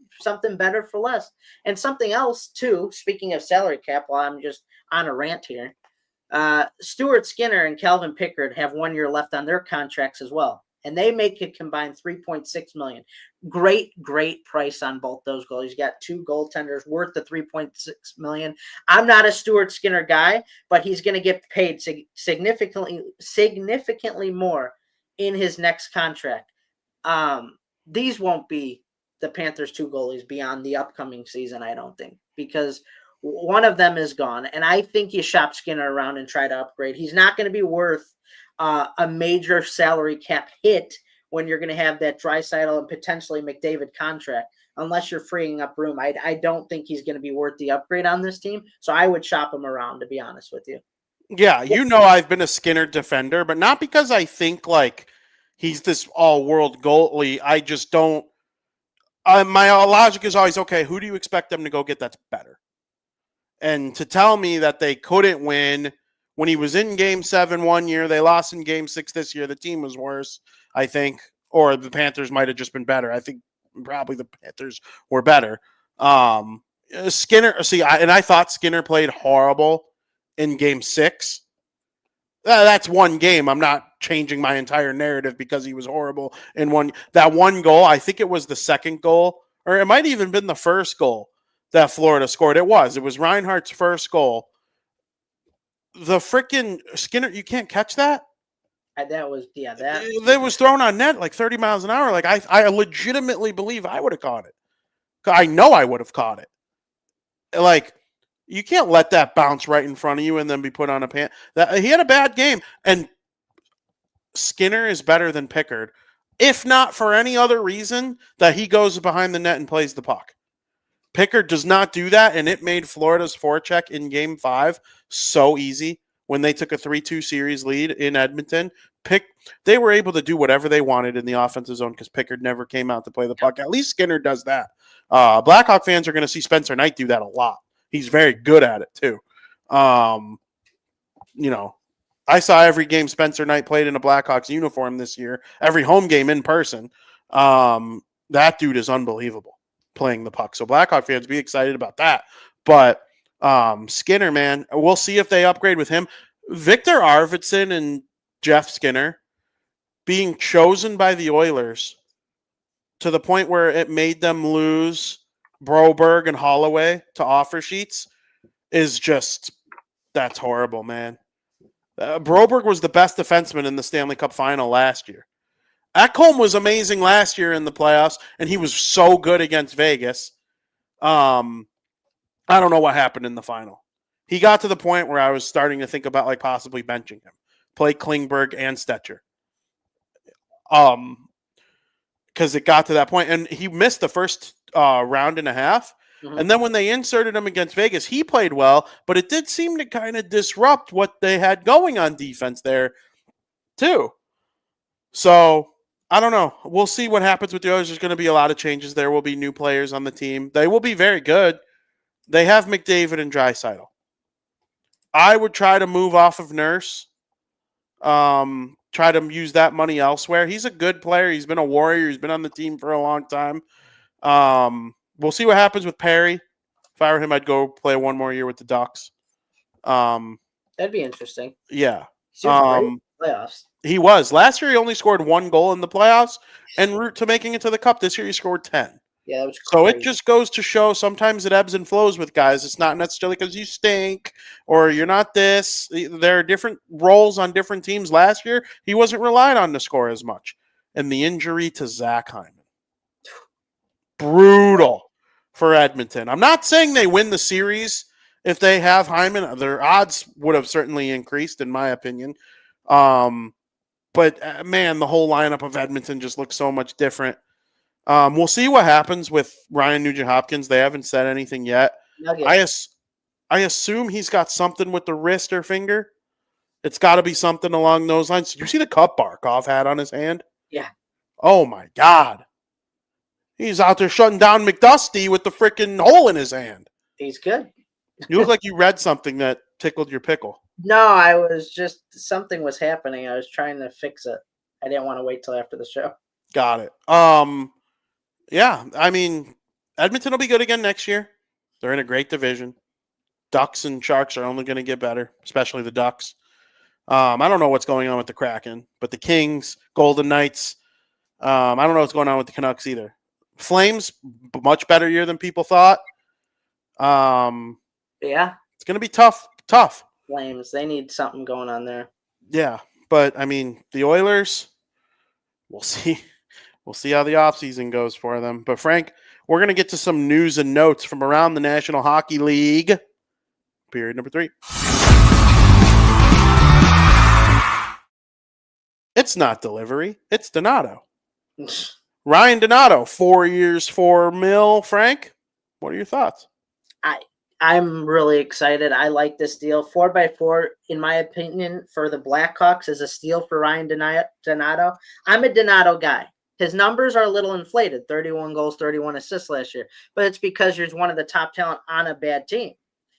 better for less. And something else too. Speaking of salary cap, while I'm just on a rant here, Stuart Skinner and Calvin Pickard have 1 year left on their contracts as well, and they make a combined $3.6 million. Great price on both those goalies. You got two goaltenders worth the $3.6 million. I'm not a Stuart Skinner guy, but he's going to get paid significantly more in his next contract. These won't be the Panthers' two goalies beyond the upcoming season, I don't think, because one of them is gone, and I think you shop Skinner around and try to upgrade. He's not going to be worth a major salary cap hit when you're going to have that Draisaitl and potentially McDavid contract, unless you're freeing up room. I don't think he's going to be worth the upgrade on this team, so I would shop him around, to be honest with you. Yeah, I've been a Skinner defender, but not because I think he's this all-world goalie. I just don't. My logic is always, okay, who do you expect them to go get that's better? And to tell me that they couldn't win when he was in Game 7 1 year, they lost in Game 6 this year, the team was worse, I think, or the Panthers might have just been better. I think probably the Panthers were better. Skinner, I thought Skinner played horrible in Game 6. That's one game. I'm not changing my entire narrative because he was horrible in that one goal. I think it was the second goal, or it might even been the first goal that Florida scored. It was Reinhart's first goal. The freaking Skinner, you can't catch that? That was thrown on net 30 miles an hour. I legitimately believe I would have caught it. I know I would have caught it. Like, you can't let that bounce right in front of you and then be put on a pan. He had a bad game, and Skinner is better than Pickard, if not for any other reason that he goes behind the net and plays the puck. Pickard does not do that, and it made Florida's forecheck in Game 5 so easy when they took a 3-2 series lead in Edmonton. They were able to do whatever they wanted in the offensive zone because Pickard never came out to play the puck. At least Skinner does that. Blackhawk fans are going to see Spencer Knight do that a lot. He's very good at it, too. I saw every game Spencer Knight played in a Blackhawks uniform this year, every home game in person. That dude is unbelievable playing the puck. So Blackhawk fans, be excited about that. But Skinner, man, we'll see if they upgrade with him. Victor Arvidsson and Jeff Skinner being chosen by the Oilers to the point where it made them lose Broberg and Holloway to offer sheets is just, that's horrible, man. Broberg was the best defenseman in the Stanley Cup final last year. Ekholm was amazing last year in the playoffs, and he was so good against Vegas. I don't know what happened in the final. He got to the point where I was starting to think about possibly benching him. Play Klingberg and Stetcher. Because it got to that point, and he missed the first round and a half. Mm-hmm. And then when they inserted him against Vegas, he played well, but it did seem to kind of disrupt what they had going on defense there, too. So, I don't know. We'll see what happens with the Oilers. There's going to be a lot of changes. There will be new players on the team. They will be very good. They have McDavid and Draisaitl. I would try to move off of Nurse. Try to use that money elsewhere. He's a good player. He's been a Warrior. He's been on the team for a long time. We'll see what happens with Perry. If I were him, I'd go play one more year with the Ducks. That'd be interesting. Yeah. He was great in the playoffs. He was. Last year, he only scored 1 goal in the playoffs en route to making it to the Cup. This year, he scored 10. Yeah, that was crazy. So it just goes to show sometimes it ebbs and flows with guys. It's not necessarily because you stink or you're not this. There are different roles on different teams. Last year, he wasn't relied on to score as much. And the injury to Zach Hyman. Brutal for Edmonton. I'm not saying they win the series if they have Hyman. Their odds would have certainly increased, in my opinion. But, man, the whole lineup of Edmonton just looks so much different. We'll see what happens with Ryan Nugent-Hopkins. They haven't said anything yet. I assume he's got something with the wrist or finger. It's got to be something along those lines. Did you see the cut Barkov had on his hand? Yeah. Oh, my God. He's out there shutting down McDusty with the freaking hole in his hand. He's good. You look like you read something that tickled your pickle. No, I was just, something was happening. I was trying to fix it. I didn't want to wait till after the show. Got it. Yeah, I mean, Edmonton will be good again next year. They're in a great division. Ducks and Sharks are only going to get better, especially the Ducks. I don't know what's going on with the Kraken, but the Kings, Golden Knights, I don't know what's going on with the Canucks either. Flames, much better year than people thought. Yeah. It's going to be tough. Flames, they need something going on there. Yeah, but, I mean, the Oilers, we'll see. We'll see how the offseason goes for them. But, Frank, we're going to get to some news and notes from around the National Hockey League. Period number 3. It's not delivery. It's Donato. Ryan Donato, 4 years, $4 million. Frank, what are your thoughts? I'm really excited. I like this deal. 4x4, in my opinion, for the Blackhawks is a steal for Ryan Donato. I'm a Donato guy. His numbers are a little inflated, 31 goals, 31 assists last year. But it's because you're one of the top talent on a bad team.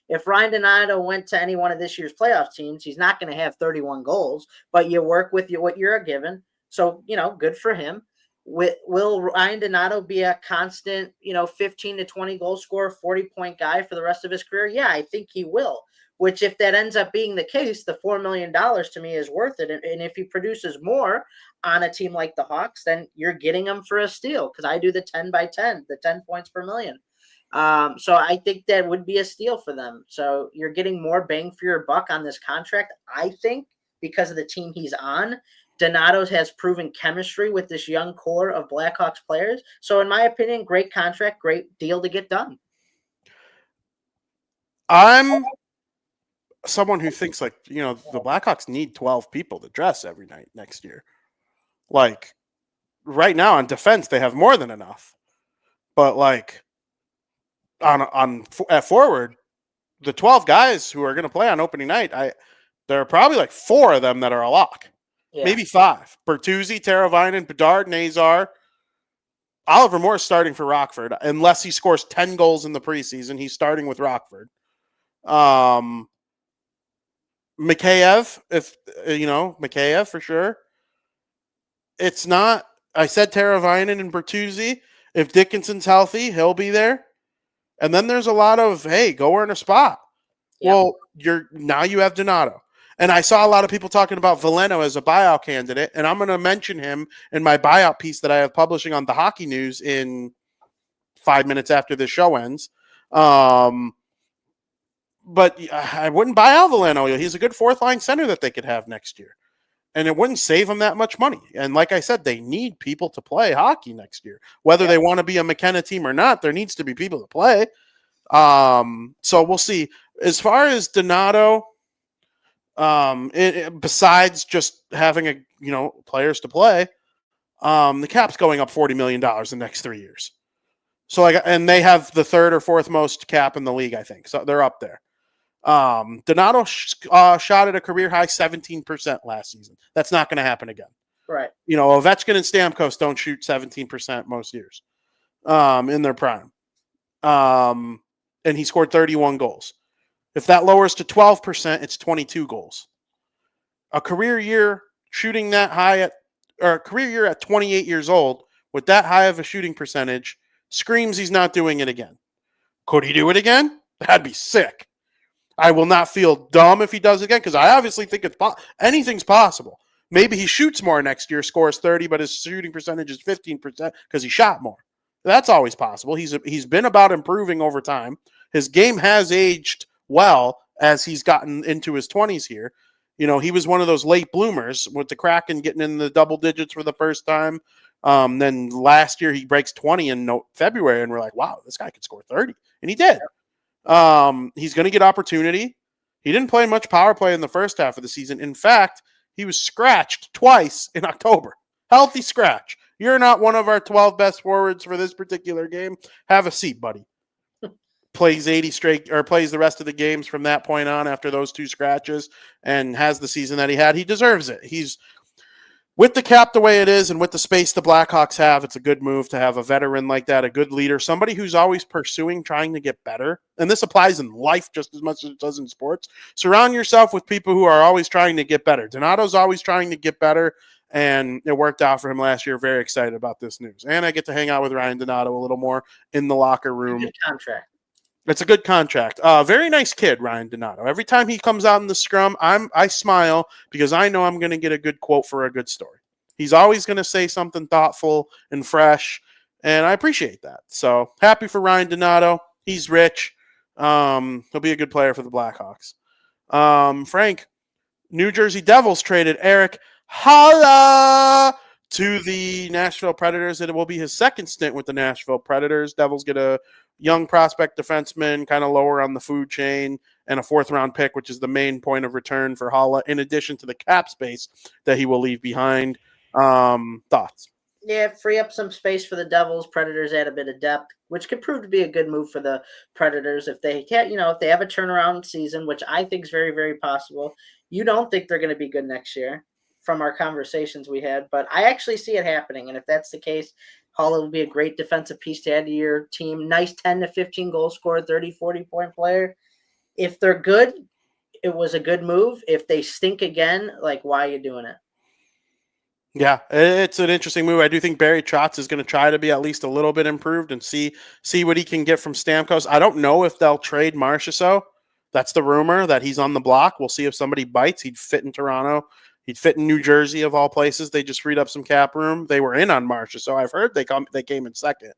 If Ryan Donato went to any one of this year's playoff teams, he's not going to have 31 goals, but you work with what you're given. So, good for him. Will Ryan Donato be a constant, 15 to 20 goal scorer, 40-point guy for the rest of his career? Yeah, I think he will. Which, if that ends up being the case, the $4 million to me is worth it. And if he produces more on a team like the Hawks, then you're getting him for a steal, because I do the 10x10, the 10 points per million. So I think that would be a steal for them. So you're getting more bang for your buck on this contract, I think, because of the team he's on. Donato has proven chemistry with this young core of Blackhawks players. So, in my opinion, great contract, great deal to get done. I'm someone who thinks like, the Blackhawks need 12 people to dress every night next year. Like right now on defense, they have more than enough. But like at forward, the 12 guys who are going to play on opening night, there are probably like 4 of them that are a lock. Yeah. Maybe 5. Bertuzzi, Teravainen, Bedard, Nazar. Oliver Moore is starting for Rockford. Unless he scores 10 goals in the preseason, he's starting with Rockford. Mikheyev, Mikheyev for sure. It's not, I said Teravainen and Bertuzzi. If Dickinson's healthy, he'll be there. And then there's a lot of, hey, go earn a spot. Yep. Well, now you have Donato. And I saw a lot of people talking about Veleno as a buyout candidate, and I'm going to mention him in my buyout piece that I have publishing on the Hockey News in 5 minutes after this show ends. But I wouldn't buy out Veleno. He's a good fourth-line center that they could have next year. And it wouldn't save them that much money. And like I said, they need people to play hockey next year. Whether they want to be a McKenna team or not, there needs to be people to play. So we'll see. As far as Donato, besides just having players to play, the cap's going up $40 million the next 3 years. So and they have the 3rd or 4th most cap in the league, I think. So they're up there. Donato shot at a career high 17% last season. That's not going to happen again. Right. Ovechkin and Stamkos don't shoot 17% most years in their prime. And he scored 31 goals. If that lowers to 12%, it's 22 goals. A career year shooting that high a career year at 28 years old with that high of a shooting percentage screams he's not doing it again. Could he do it again? That'd be sick. I will not feel dumb if he does it again because I obviously think anything's possible. Maybe he shoots more next year, scores 30, but his shooting percentage is 15% because he shot more. That's always possible. He's been about improving over time. His game has aged well as he's gotten into his 20s here. He was one of those late bloomers with the Kraken getting in the double digits for the first time. Then last year he breaks 20 in February, and we're like, wow, this guy could score 30. And he did. He's going to get opportunity. He didn't play much power play in the first half of the season. In fact, he was scratched twice in October. Healthy scratch. You're not one of our 12 best forwards for this particular game. Have a seat, buddy. Plays 80 straight, or plays the rest of the games from that point on after those 2 scratches, and has the season that he had. He deserves it. He's with the cap the way it is and with the space the Blackhawks have, it's a good move to have a veteran like that, a good leader, somebody who's always pursuing, trying to get better. And this applies in life just as much as it does in sports. Surround yourself with people who are always trying to get better. Donato's always trying to get better, and it worked out for him last year. Very excited about this news. And I get to hang out with Ryan Donato a little more in the locker room. Good contract. It's a good contract. Very nice kid, Ryan Donato. Every time he comes out in the scrum, I smile because I know I'm going to get a good quote for a good story. He's always going to say something thoughtful and fresh, and I appreciate that. So happy for Ryan Donato. He's rich. He'll be a good player for the Blackhawks. Frank, New Jersey Devils traded Eric Haula to the Nashville Predators. It will be his second stint with the Nashville Predators. Devils get a young prospect defenseman, kind of lower on the food chain, and a 4th-round pick, which is the main point of return for Haula, in addition to the cap space that he will leave behind. Thoughts? Yeah, free up some space for the Devils. Predators add a bit of depth, which could prove to be a good move for the Predators if they can't, if they have a turnaround season, which I think is very, very possible. You don't think they're going to be good next year from our conversations we had, but I actually see it happening. And if that's the case, Haula will be a great defensive piece to add to your team. Nice 10 to 15 goal scorer, 30, 40-point player. If they're good, it was a good move. If they stink again, why are you doing it? Yeah, it's an interesting move. I do think Barry Trotz is going to try to be at least a little bit improved and see what he can get from Stamkos. I don't know if they'll trade Marchessault. That's the rumor that he's on the block. We'll see if somebody bites. He'd fit in Toronto. He'd fit in New Jersey, of all places. They just freed up some cap room. They were in on Marchessault. I've heard they came in second.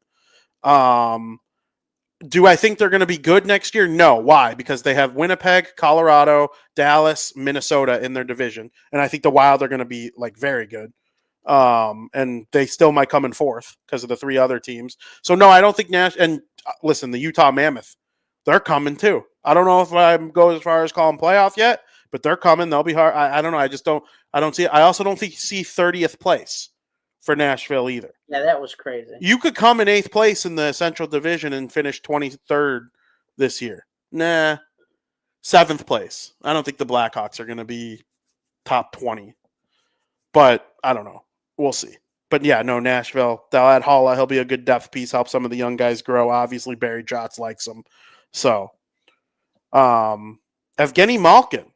Do I think they're going to be good next year? No. Why? Because they have Winnipeg, Colorado, Dallas, Minnesota in their division, and I think the Wild are going to be like very good. And they still might come in fourth because of the three other teams. So no, I don't think Nash. And listen, the Utah Mammoth, they're coming too. I don't know if I go as far as calling playoff yet, but they're coming. They'll be hard. I don't know. I just don't. I don't see it. I also don't think see 30th place for Nashville either. Yeah, that was crazy. You could come in 8th place in the Central Division and finish 23rd this year. Nah, 7th place. I don't think the Blackhawks are going to be top 20, but I don't know. We'll see. But yeah, no, Nashville. They'll add Halla. He'll be a good depth piece. Help some of the young guys grow. Obviously, Barry Trotz likes him. So, Evgeny Malkin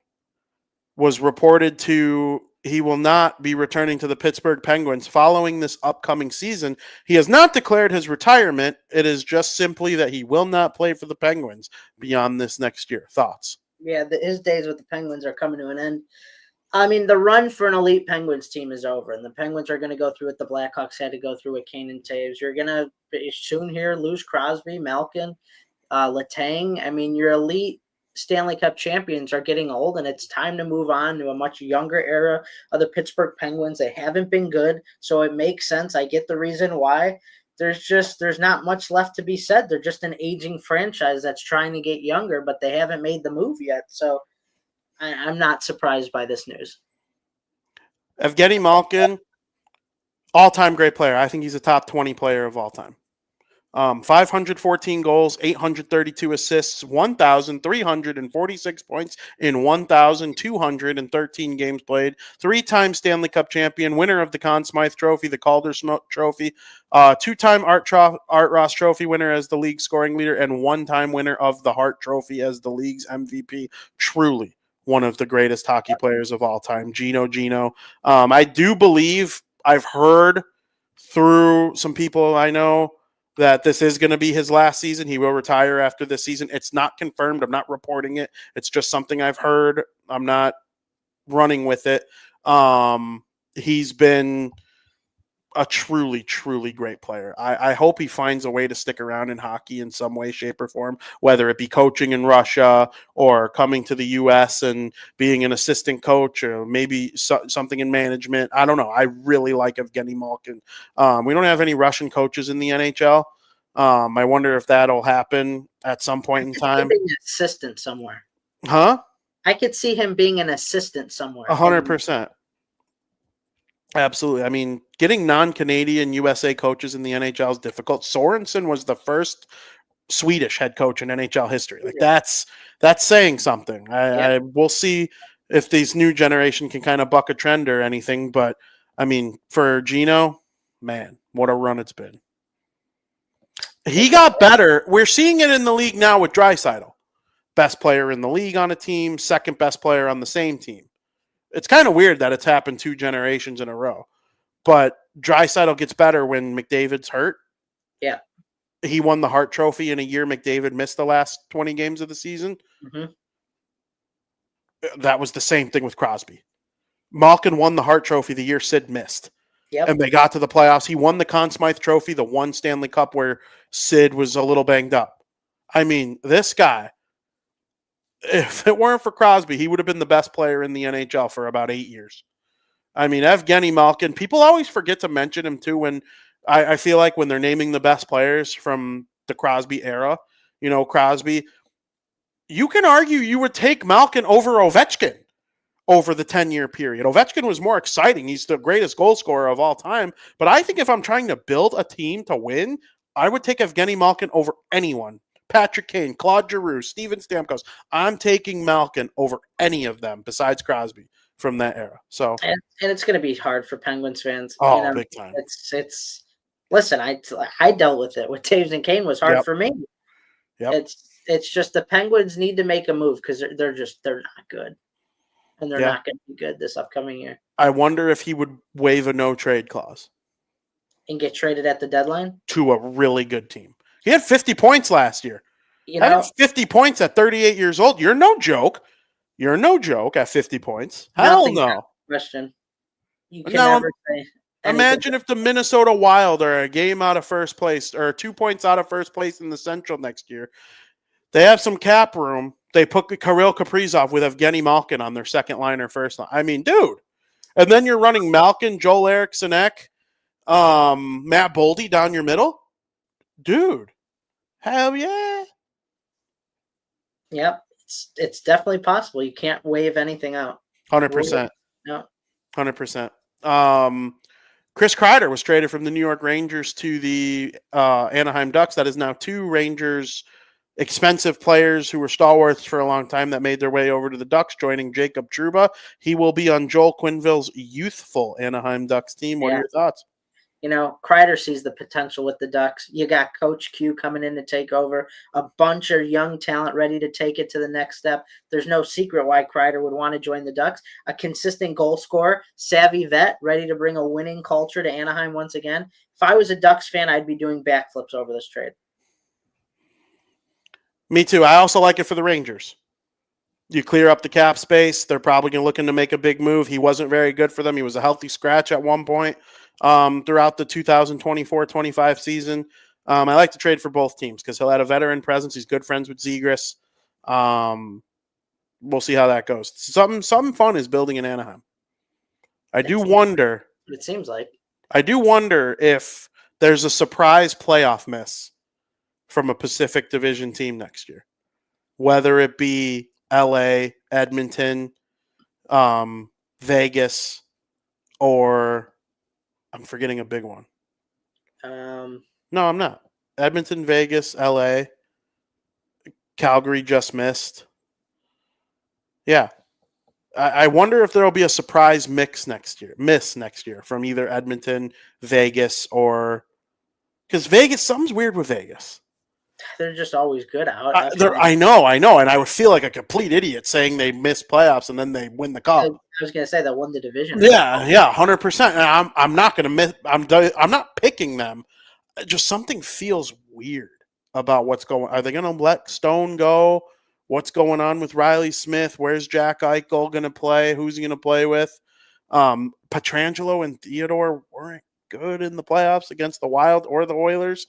was reported to. He will not be returning to the Pittsburgh Penguins following this upcoming season. He has not declared his retirement. It is just simply that he will not play for the Penguins beyond this next year. Thoughts? Yeah, his days with the Penguins are coming to an end. I mean, the run for an elite Penguins team is over, and the Penguins are going to go through what the Blackhawks had to go through with Kane and Taves. You're going to soon here lose Crosby, Malkin, Letang. I mean, your elite Stanley Cup champions are getting old, and it's time to move on to a much younger era of the Pittsburgh Penguins. They haven't been good, so it makes sense. I get the reason why. There's not much left to be said. They're just an aging franchise that's trying to get younger, but they haven't made the move yet. So I'm not surprised by this news. Evgeny Malkin, all-time great player. I think he's a top 20 player of all time. 514 goals, 832 assists, 1,346 points in 1,213 games played. 3-time Stanley Cup champion, winner of the Conn Smythe Trophy, the Calder Trophy, 2-time Art Ross Trophy winner as the league scoring leader, and 1-time winner of the Hart Trophy as the league's MVP. Truly one of the greatest hockey players of all time. Gino. I do believe I've heard through some people I know that this is going to be his last season. He will retire after this season. It's not confirmed. I'm not reporting it. It's just something I've heard. I'm not running with it. He's been a truly, truly great player. I hope he finds a way to stick around in hockey in some way, shape, or form, whether it be coaching in Russia or coming to the U.S. and being an assistant coach or maybe something in management. I don't know. I really like Evgeny Malkin. We don't have any Russian coaches in the NHL. I wonder if that'll happen at some point in time. Being an assistant somewhere. Huh? I could see him being an assistant somewhere. 100%. Absolutely. I mean, getting non-Canadian USA coaches in the NHL is difficult. Sorensen was the first Swedish head coach in NHL history. Like that's saying something. I we'll see if these new generation can kind of buck a trend or anything. But I mean, for Gino, man, what a run it's been. He got better. We're seeing it in the league now with Draisaitl. Best player in the league on a team, second best player on the same team. It's kind of weird that it's happened 2 generations in a row. But Draisaitl gets better when McDavid's hurt. Yeah. He won the Hart Trophy in a year McDavid missed the last 20 games of the season. Mm-hmm. That was the same thing with Crosby. Malkin won the Hart Trophy the year Sid missed. Yep. And they got to the playoffs. He won the Conn Smythe Trophy, the one Stanley Cup where Sid was a little banged up. I mean, this guy, if it weren't for Crosby, he would have been the best player in the NHL for about 8 years. I mean, Evgeny Malkin, people always forget to mention him too when I feel like when they're naming the best players from the Crosby era, you know, Crosby, you can argue you would take Malkin over Ovechkin over the 10-year period. Ovechkin was more exciting. He's the greatest goal scorer of all time. But I think if I'm trying to build a team to win, I would take Evgeny Malkin over anyone. Patrick Kane, Claude Giroux, Steven Stamkos. I'm taking Malkin over any of them besides Crosby from that era. So and it's going to be hard for Penguins fans. Oh, you know, big time. It's listen, I dealt with it. With Taves and Kane was hard for me. Yep. It's just the Penguins need to make a move because they're not good. And they're not going to be good this upcoming year. I wonder if he would waive a no-trade clause. And get traded at the deadline? To a really good team. He had 50 points last year. You know, 50 points at 38 years old. You're no joke. You're no joke at 50 points. Hell no. Question. You can never say Imagine if the Minnesota Wild are a game out of first place or 2 points out of first place in the Central next year. They have some cap room. They put Kirill Kaprizov with Evgeny Malkin on their second line or first line. I mean, dude. And then you're running Malkin, Joel Eriksson Ek, Matt Boldy down your middle. Dude. Hell yeah. Yep. It's definitely possible. You can't wave anything out. 100%. No. 100%. Chris Kreider was traded from the New York Rangers to the Anaheim Ducks. That is now 2 Rangers expensive players who were stalwarts for a long time that made their way over to the Ducks, joining Jacob Trouba. He will be on Joel Quenneville's youthful Anaheim Ducks team. What are your thoughts? You know, Kreider sees the potential with the Ducks. You got Coach Q coming in to take over, a bunch of young talent ready to take it to the next step. There's no secret why Kreider would want to join the Ducks. A consistent goal scorer, savvy vet, ready to bring a winning culture to Anaheim once again. If I was a Ducks fan, I'd be doing backflips over this trade. Me too. I also like it for the Rangers. You clear up the cap space. They're probably looking to make a big move. He wasn't very good for them. He was a healthy scratch at one point throughout the 2024-25 season. I like to trade for both teams because he'll have a veteran presence. He's good friends with Zegras. We'll see how that goes. Something fun is building in Anaheim. I do wonder. It seems like. I do wonder if there's a surprise playoff miss from a Pacific Division team next year, whether it be LA, Edmonton, Vegas, or I'm forgetting a big one. No, I'm not. Edmonton, Vegas, LA, Calgary just missed. Yeah. I wonder if there will be a surprise miss next year from either Edmonton, Vegas, or because Vegas, something's weird with Vegas. They're just always good out. I know. And I would feel like a complete idiot saying they missed playoffs and then they win the cup. I was going to say they won the division. Yeah, 100%. And I'm not going to miss. I'm not picking them. Just something feels weird about what's going. Are they going to let Stone go? What's going on with Riley Smith? Where's Jack Eichel going to play? Who's he going to play with? Pietrangelo and Theodore weren't good in the playoffs against the Wild or the Oilers.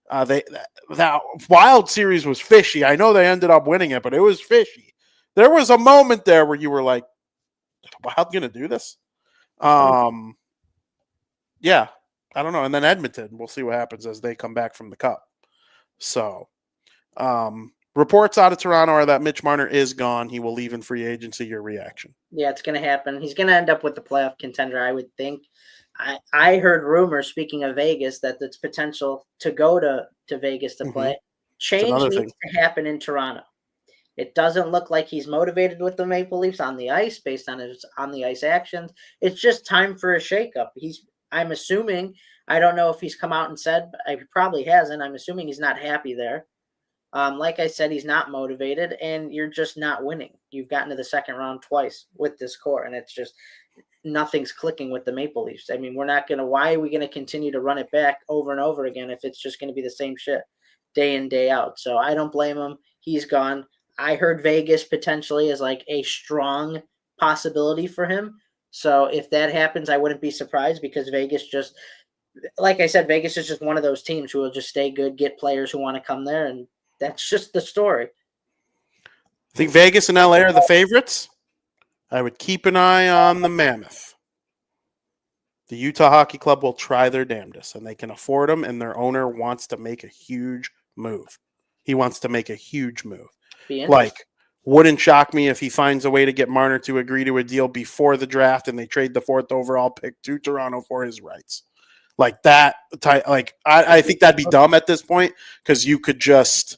That Wild series was fishy. I know they ended up winning it, but it was fishy. There was a moment there where you were like, Wild going to do this? Yeah, I don't know. And then Edmonton, we'll see what happens as they come back from the cup. So, reports out of Toronto are that Mitch Marner is gone. He will leave in free agency. Your reaction? Yeah, it's going to happen. He's going to end up with the playoff contender, I would think. I heard rumors, speaking of Vegas, that it's potential to go to Vegas to play. Change needs to happen in Toronto. It doesn't look like he's motivated with the Maple Leafs on the ice based on his on-the-ice actions. It's just time for a shakeup. I'm assuming, I don't know if he's come out and said, he probably hasn't. I'm assuming he's not happy there. Like I said, he's not motivated, and you're just not winning. You've gotten to the second round twice with this core, and it's just nothing's clicking with the Maple Leafs. I mean, why are we going to continue to run it back over and over again if it's just going to be the same shit day in, day out? So I don't blame him. He's gone. I heard Vegas potentially is like a strong possibility for him. So if that happens, I wouldn't be surprised because Vegas just, like I said, Vegas is just one of those teams who will just stay good, get players who want to come there, and that's just the story. I think Vegas and LA are the favorites. I would keep an eye on the Mammoth. The Utah Hockey Club will try their damnedest, and they can afford them, and their owner wants to make a huge move. He wants to make a huge move. Like, wouldn't shock me if he finds a way to get Marner to agree to a deal before the draft and they trade the 4th overall pick to Toronto for his rights. Like that, I think that'd be dumb at this point because you could just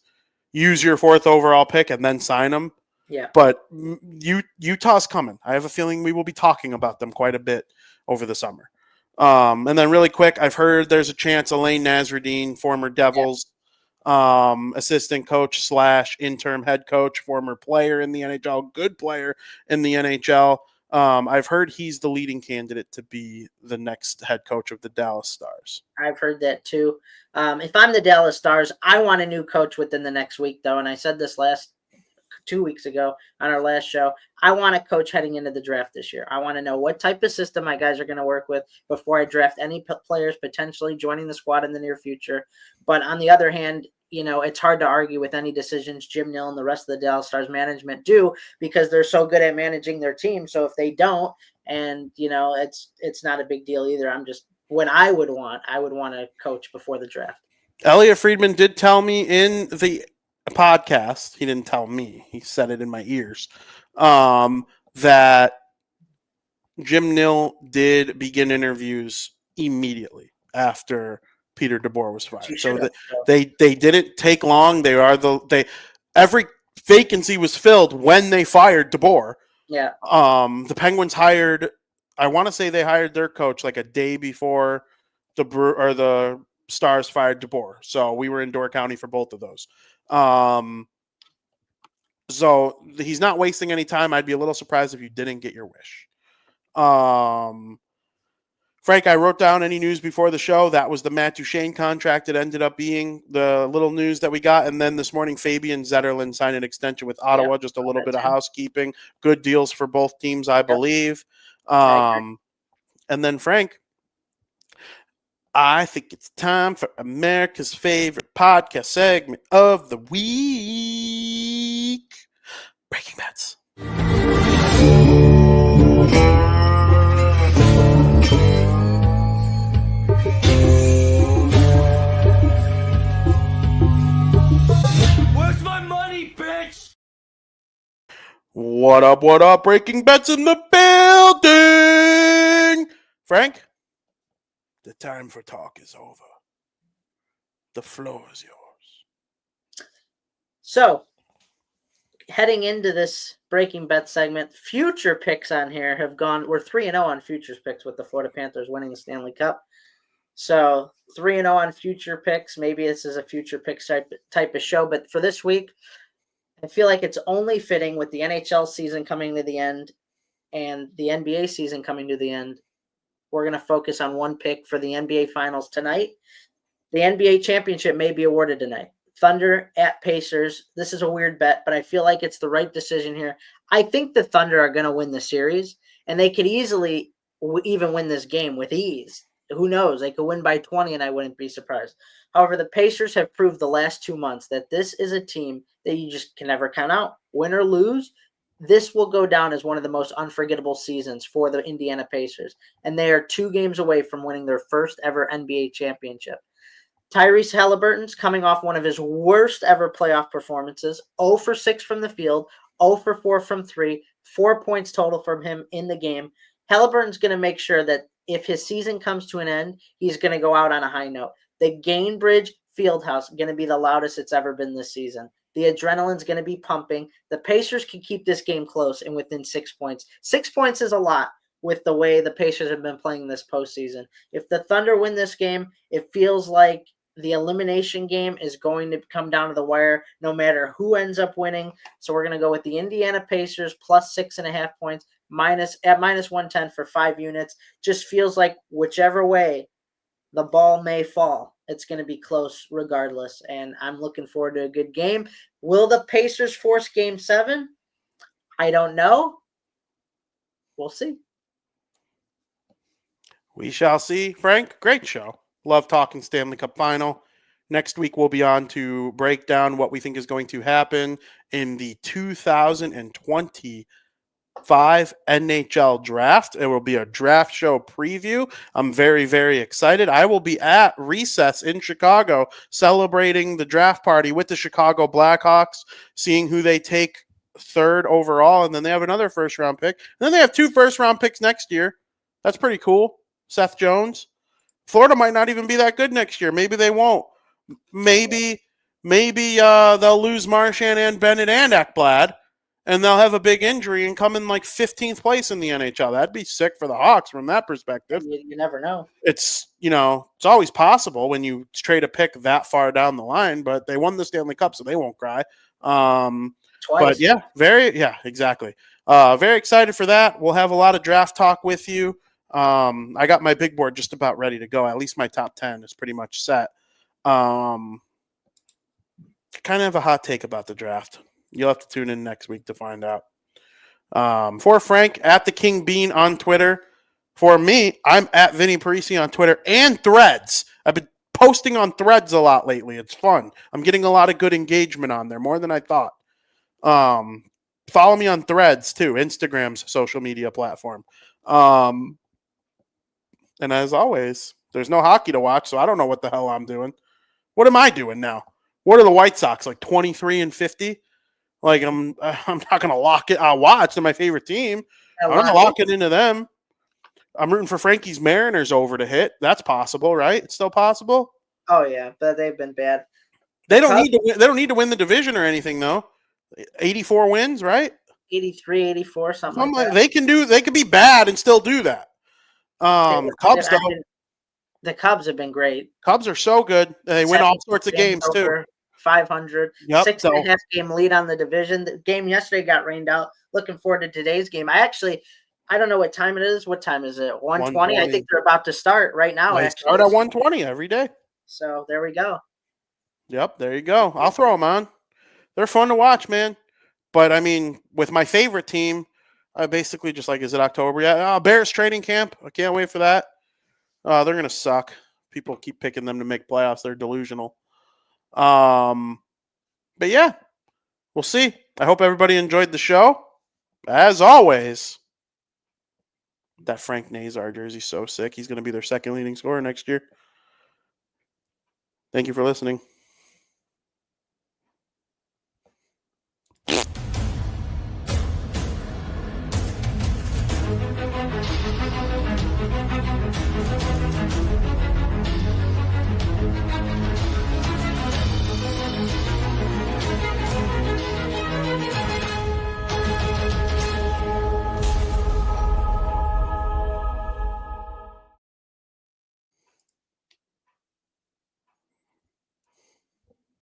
use your 4th overall pick and then sign him. Yeah. But Utah's coming. I have a feeling we will be talking about them quite a bit over the summer. And then really quick, I've heard there's a chance Elaine Nasruddin, former Devils assistant coach / interim head coach, former player in the NHL, good player in the NHL. I've heard he's the leading candidate to be the next head coach of the Dallas Stars. I've heard that too. If I'm the Dallas Stars, I want a new coach within the next week, though. And I said this 2 weeks ago on our last show, I want to coach heading into the draft this year. I want to know what type of system my guys are going to work with before I draft any players potentially joining the squad in the near future. But on the other hand, it's hard to argue with any decisions Jim Nill and the rest of the Dallas Stars management do because they're so good at managing their team. So if they don't, and it's not a big deal either. I'm just I would want to coach before the draft. Elliot Friedman did tell me in the podcast, he didn't tell me, he said it in my ears, that Jim Nill did begin interviews immediately after Peter DeBoer was fired. So they didn't take long. Every vacancy was filled when they fired DeBoer. Yeah. The Penguins hired, I want to say they hired their coach like a day before the Stars fired DeBoer. So we were in Door County for both of those. So he's not wasting any time. I'd be a little surprised if you didn't get your wish. Frank, I wrote down any news before the show. That was the Matt Duchene contract. It ended up being the little news that we got. And then this morning, Fabian Zetterlund signed an extension with Ottawa. Just a little bit of housekeeping. Good deals for both teams, I believe. And then, Frank, I think it's time for America's favorite podcast segment of the week, Breaking Bets. What up, Breaking Bets in the building! Frank, the time for talk is over. The floor is yours. So, heading into this Breaking Bet segment, future picks on here have gone, we're 3-0 on futures picks with the Florida Panthers winning the Stanley Cup. So, 3-0 on future picks. Maybe this is a future picks type of show, but for this week, I feel like it's only fitting with the NHL season coming to the end and the NBA season coming to the end. We're going to focus on one pick for the NBA Finals tonight. The NBA Championship may be awarded tonight. Thunder at Pacers. This is a weird bet, but I feel like it's the right decision here. I think the Thunder are going to win the series, and they could easily even win this game with ease. Who knows? They could win by 20, and I wouldn't be surprised. However, the Pacers have proved the last 2 months that this is a team that you just can never count out. Win or lose, this will go down as one of the most unforgettable seasons for the Indiana Pacers. And they are 2 games away from winning their first ever NBA championship. Tyrese Halliburton's coming off one of his worst ever playoff performances. 0 for 6 from the field, 0 for 4 from 3, 4 points total from him in the game. Halliburton's going to make sure that if his season comes to an end, he's going to go out on a high note. The Gainbridge Fieldhouse is going to be the loudest it's ever been this season. The adrenaline's going to be pumping. The Pacers can keep this game close and within 6 points. 6 points is a lot with the way the Pacers have been playing this postseason. If the Thunder win this game, it feels like the elimination game is going to come down to the wire no matter who ends up winning. So we're going to go with the Indiana Pacers plus 6.5 points minus 110 for 5 units. Just feels like whichever way the ball may fall, it's going to be close regardless. And I'm looking forward to a good game. Will the Pacers force Game 7? I don't know. We'll see. We shall see. Frank, great show. Love talking Stanley Cup Final. Next week, we'll be on to break down what we think is going to happen in the 2025 NHL draft. It will be a draft show preview. I'm very, very excited. I will be at Recess in Chicago celebrating the draft party with the Chicago Blackhawks, seeing who they take 3rd overall, and then they have another first-round pick. And then they have 2 first-round picks next year. That's pretty cool. Seth Jones. Florida might not even be that good next year. Maybe they won't. Maybe they'll lose Marchand and Bennett and Ekblad, and they'll have a big injury and come in like 15th place in the NHL. That'd be sick for the Hawks from that perspective. You never know. It's always possible when you trade a pick that far down the line, but they won the Stanley Cup, so they won't cry. Twice. But exactly. Very excited for that. We'll have a lot of draft talk with you. I got my big board just about ready to go. At least my top 10 is pretty much set. Kind of have a hot take about the draft. You'll have to tune in next week to find out. For Frank, at the King Bean on Twitter. For me, I'm at Vinny Parisi on Twitter and Threads. I've been posting on Threads a lot lately. It's fun. I'm getting a lot of good engagement on there, more than I thought. Follow me on Threads too, Instagram's social media platform. And as always, there's no hockey to watch, so I don't know what the hell I'm doing. What am I doing now? What are the White Sox, like 23-50? Like I'm not gonna lock it. I'll watch. They're my favorite team. I'm gonna lock it into them. I'm rooting for Frankie's Mariners over to hit. That's possible, right? It's still possible. Oh yeah, but they've been bad. They don't need to win. They don't need to win the division or anything, though. 84 wins, right? 83, 84, something like that. They can do. They can be bad and still do that. Cubs, though. The Cubs have been great. Cubs are so good. They win all sorts of games too. 500, yep, 6.5 game lead on the division. The game yesterday got rained out. Looking forward to today's game. I don't know what time it is. What time is it? 1:20. I think they're about to start right now. They start at 1:20 every day. So there we go. Yep, there you go. I'll throw them on. They're fun to watch, man. But I mean, with my favorite team, I basically just like, is it October? Yeah, Bears training camp. I can't wait for that. They're gonna suck. People keep picking them to make playoffs. They're delusional. But yeah, we'll see. I hope everybody enjoyed the show. As always, that Frank Nazar jersey's so sick. He's going to be their second leading scorer next year. Thank you for listening.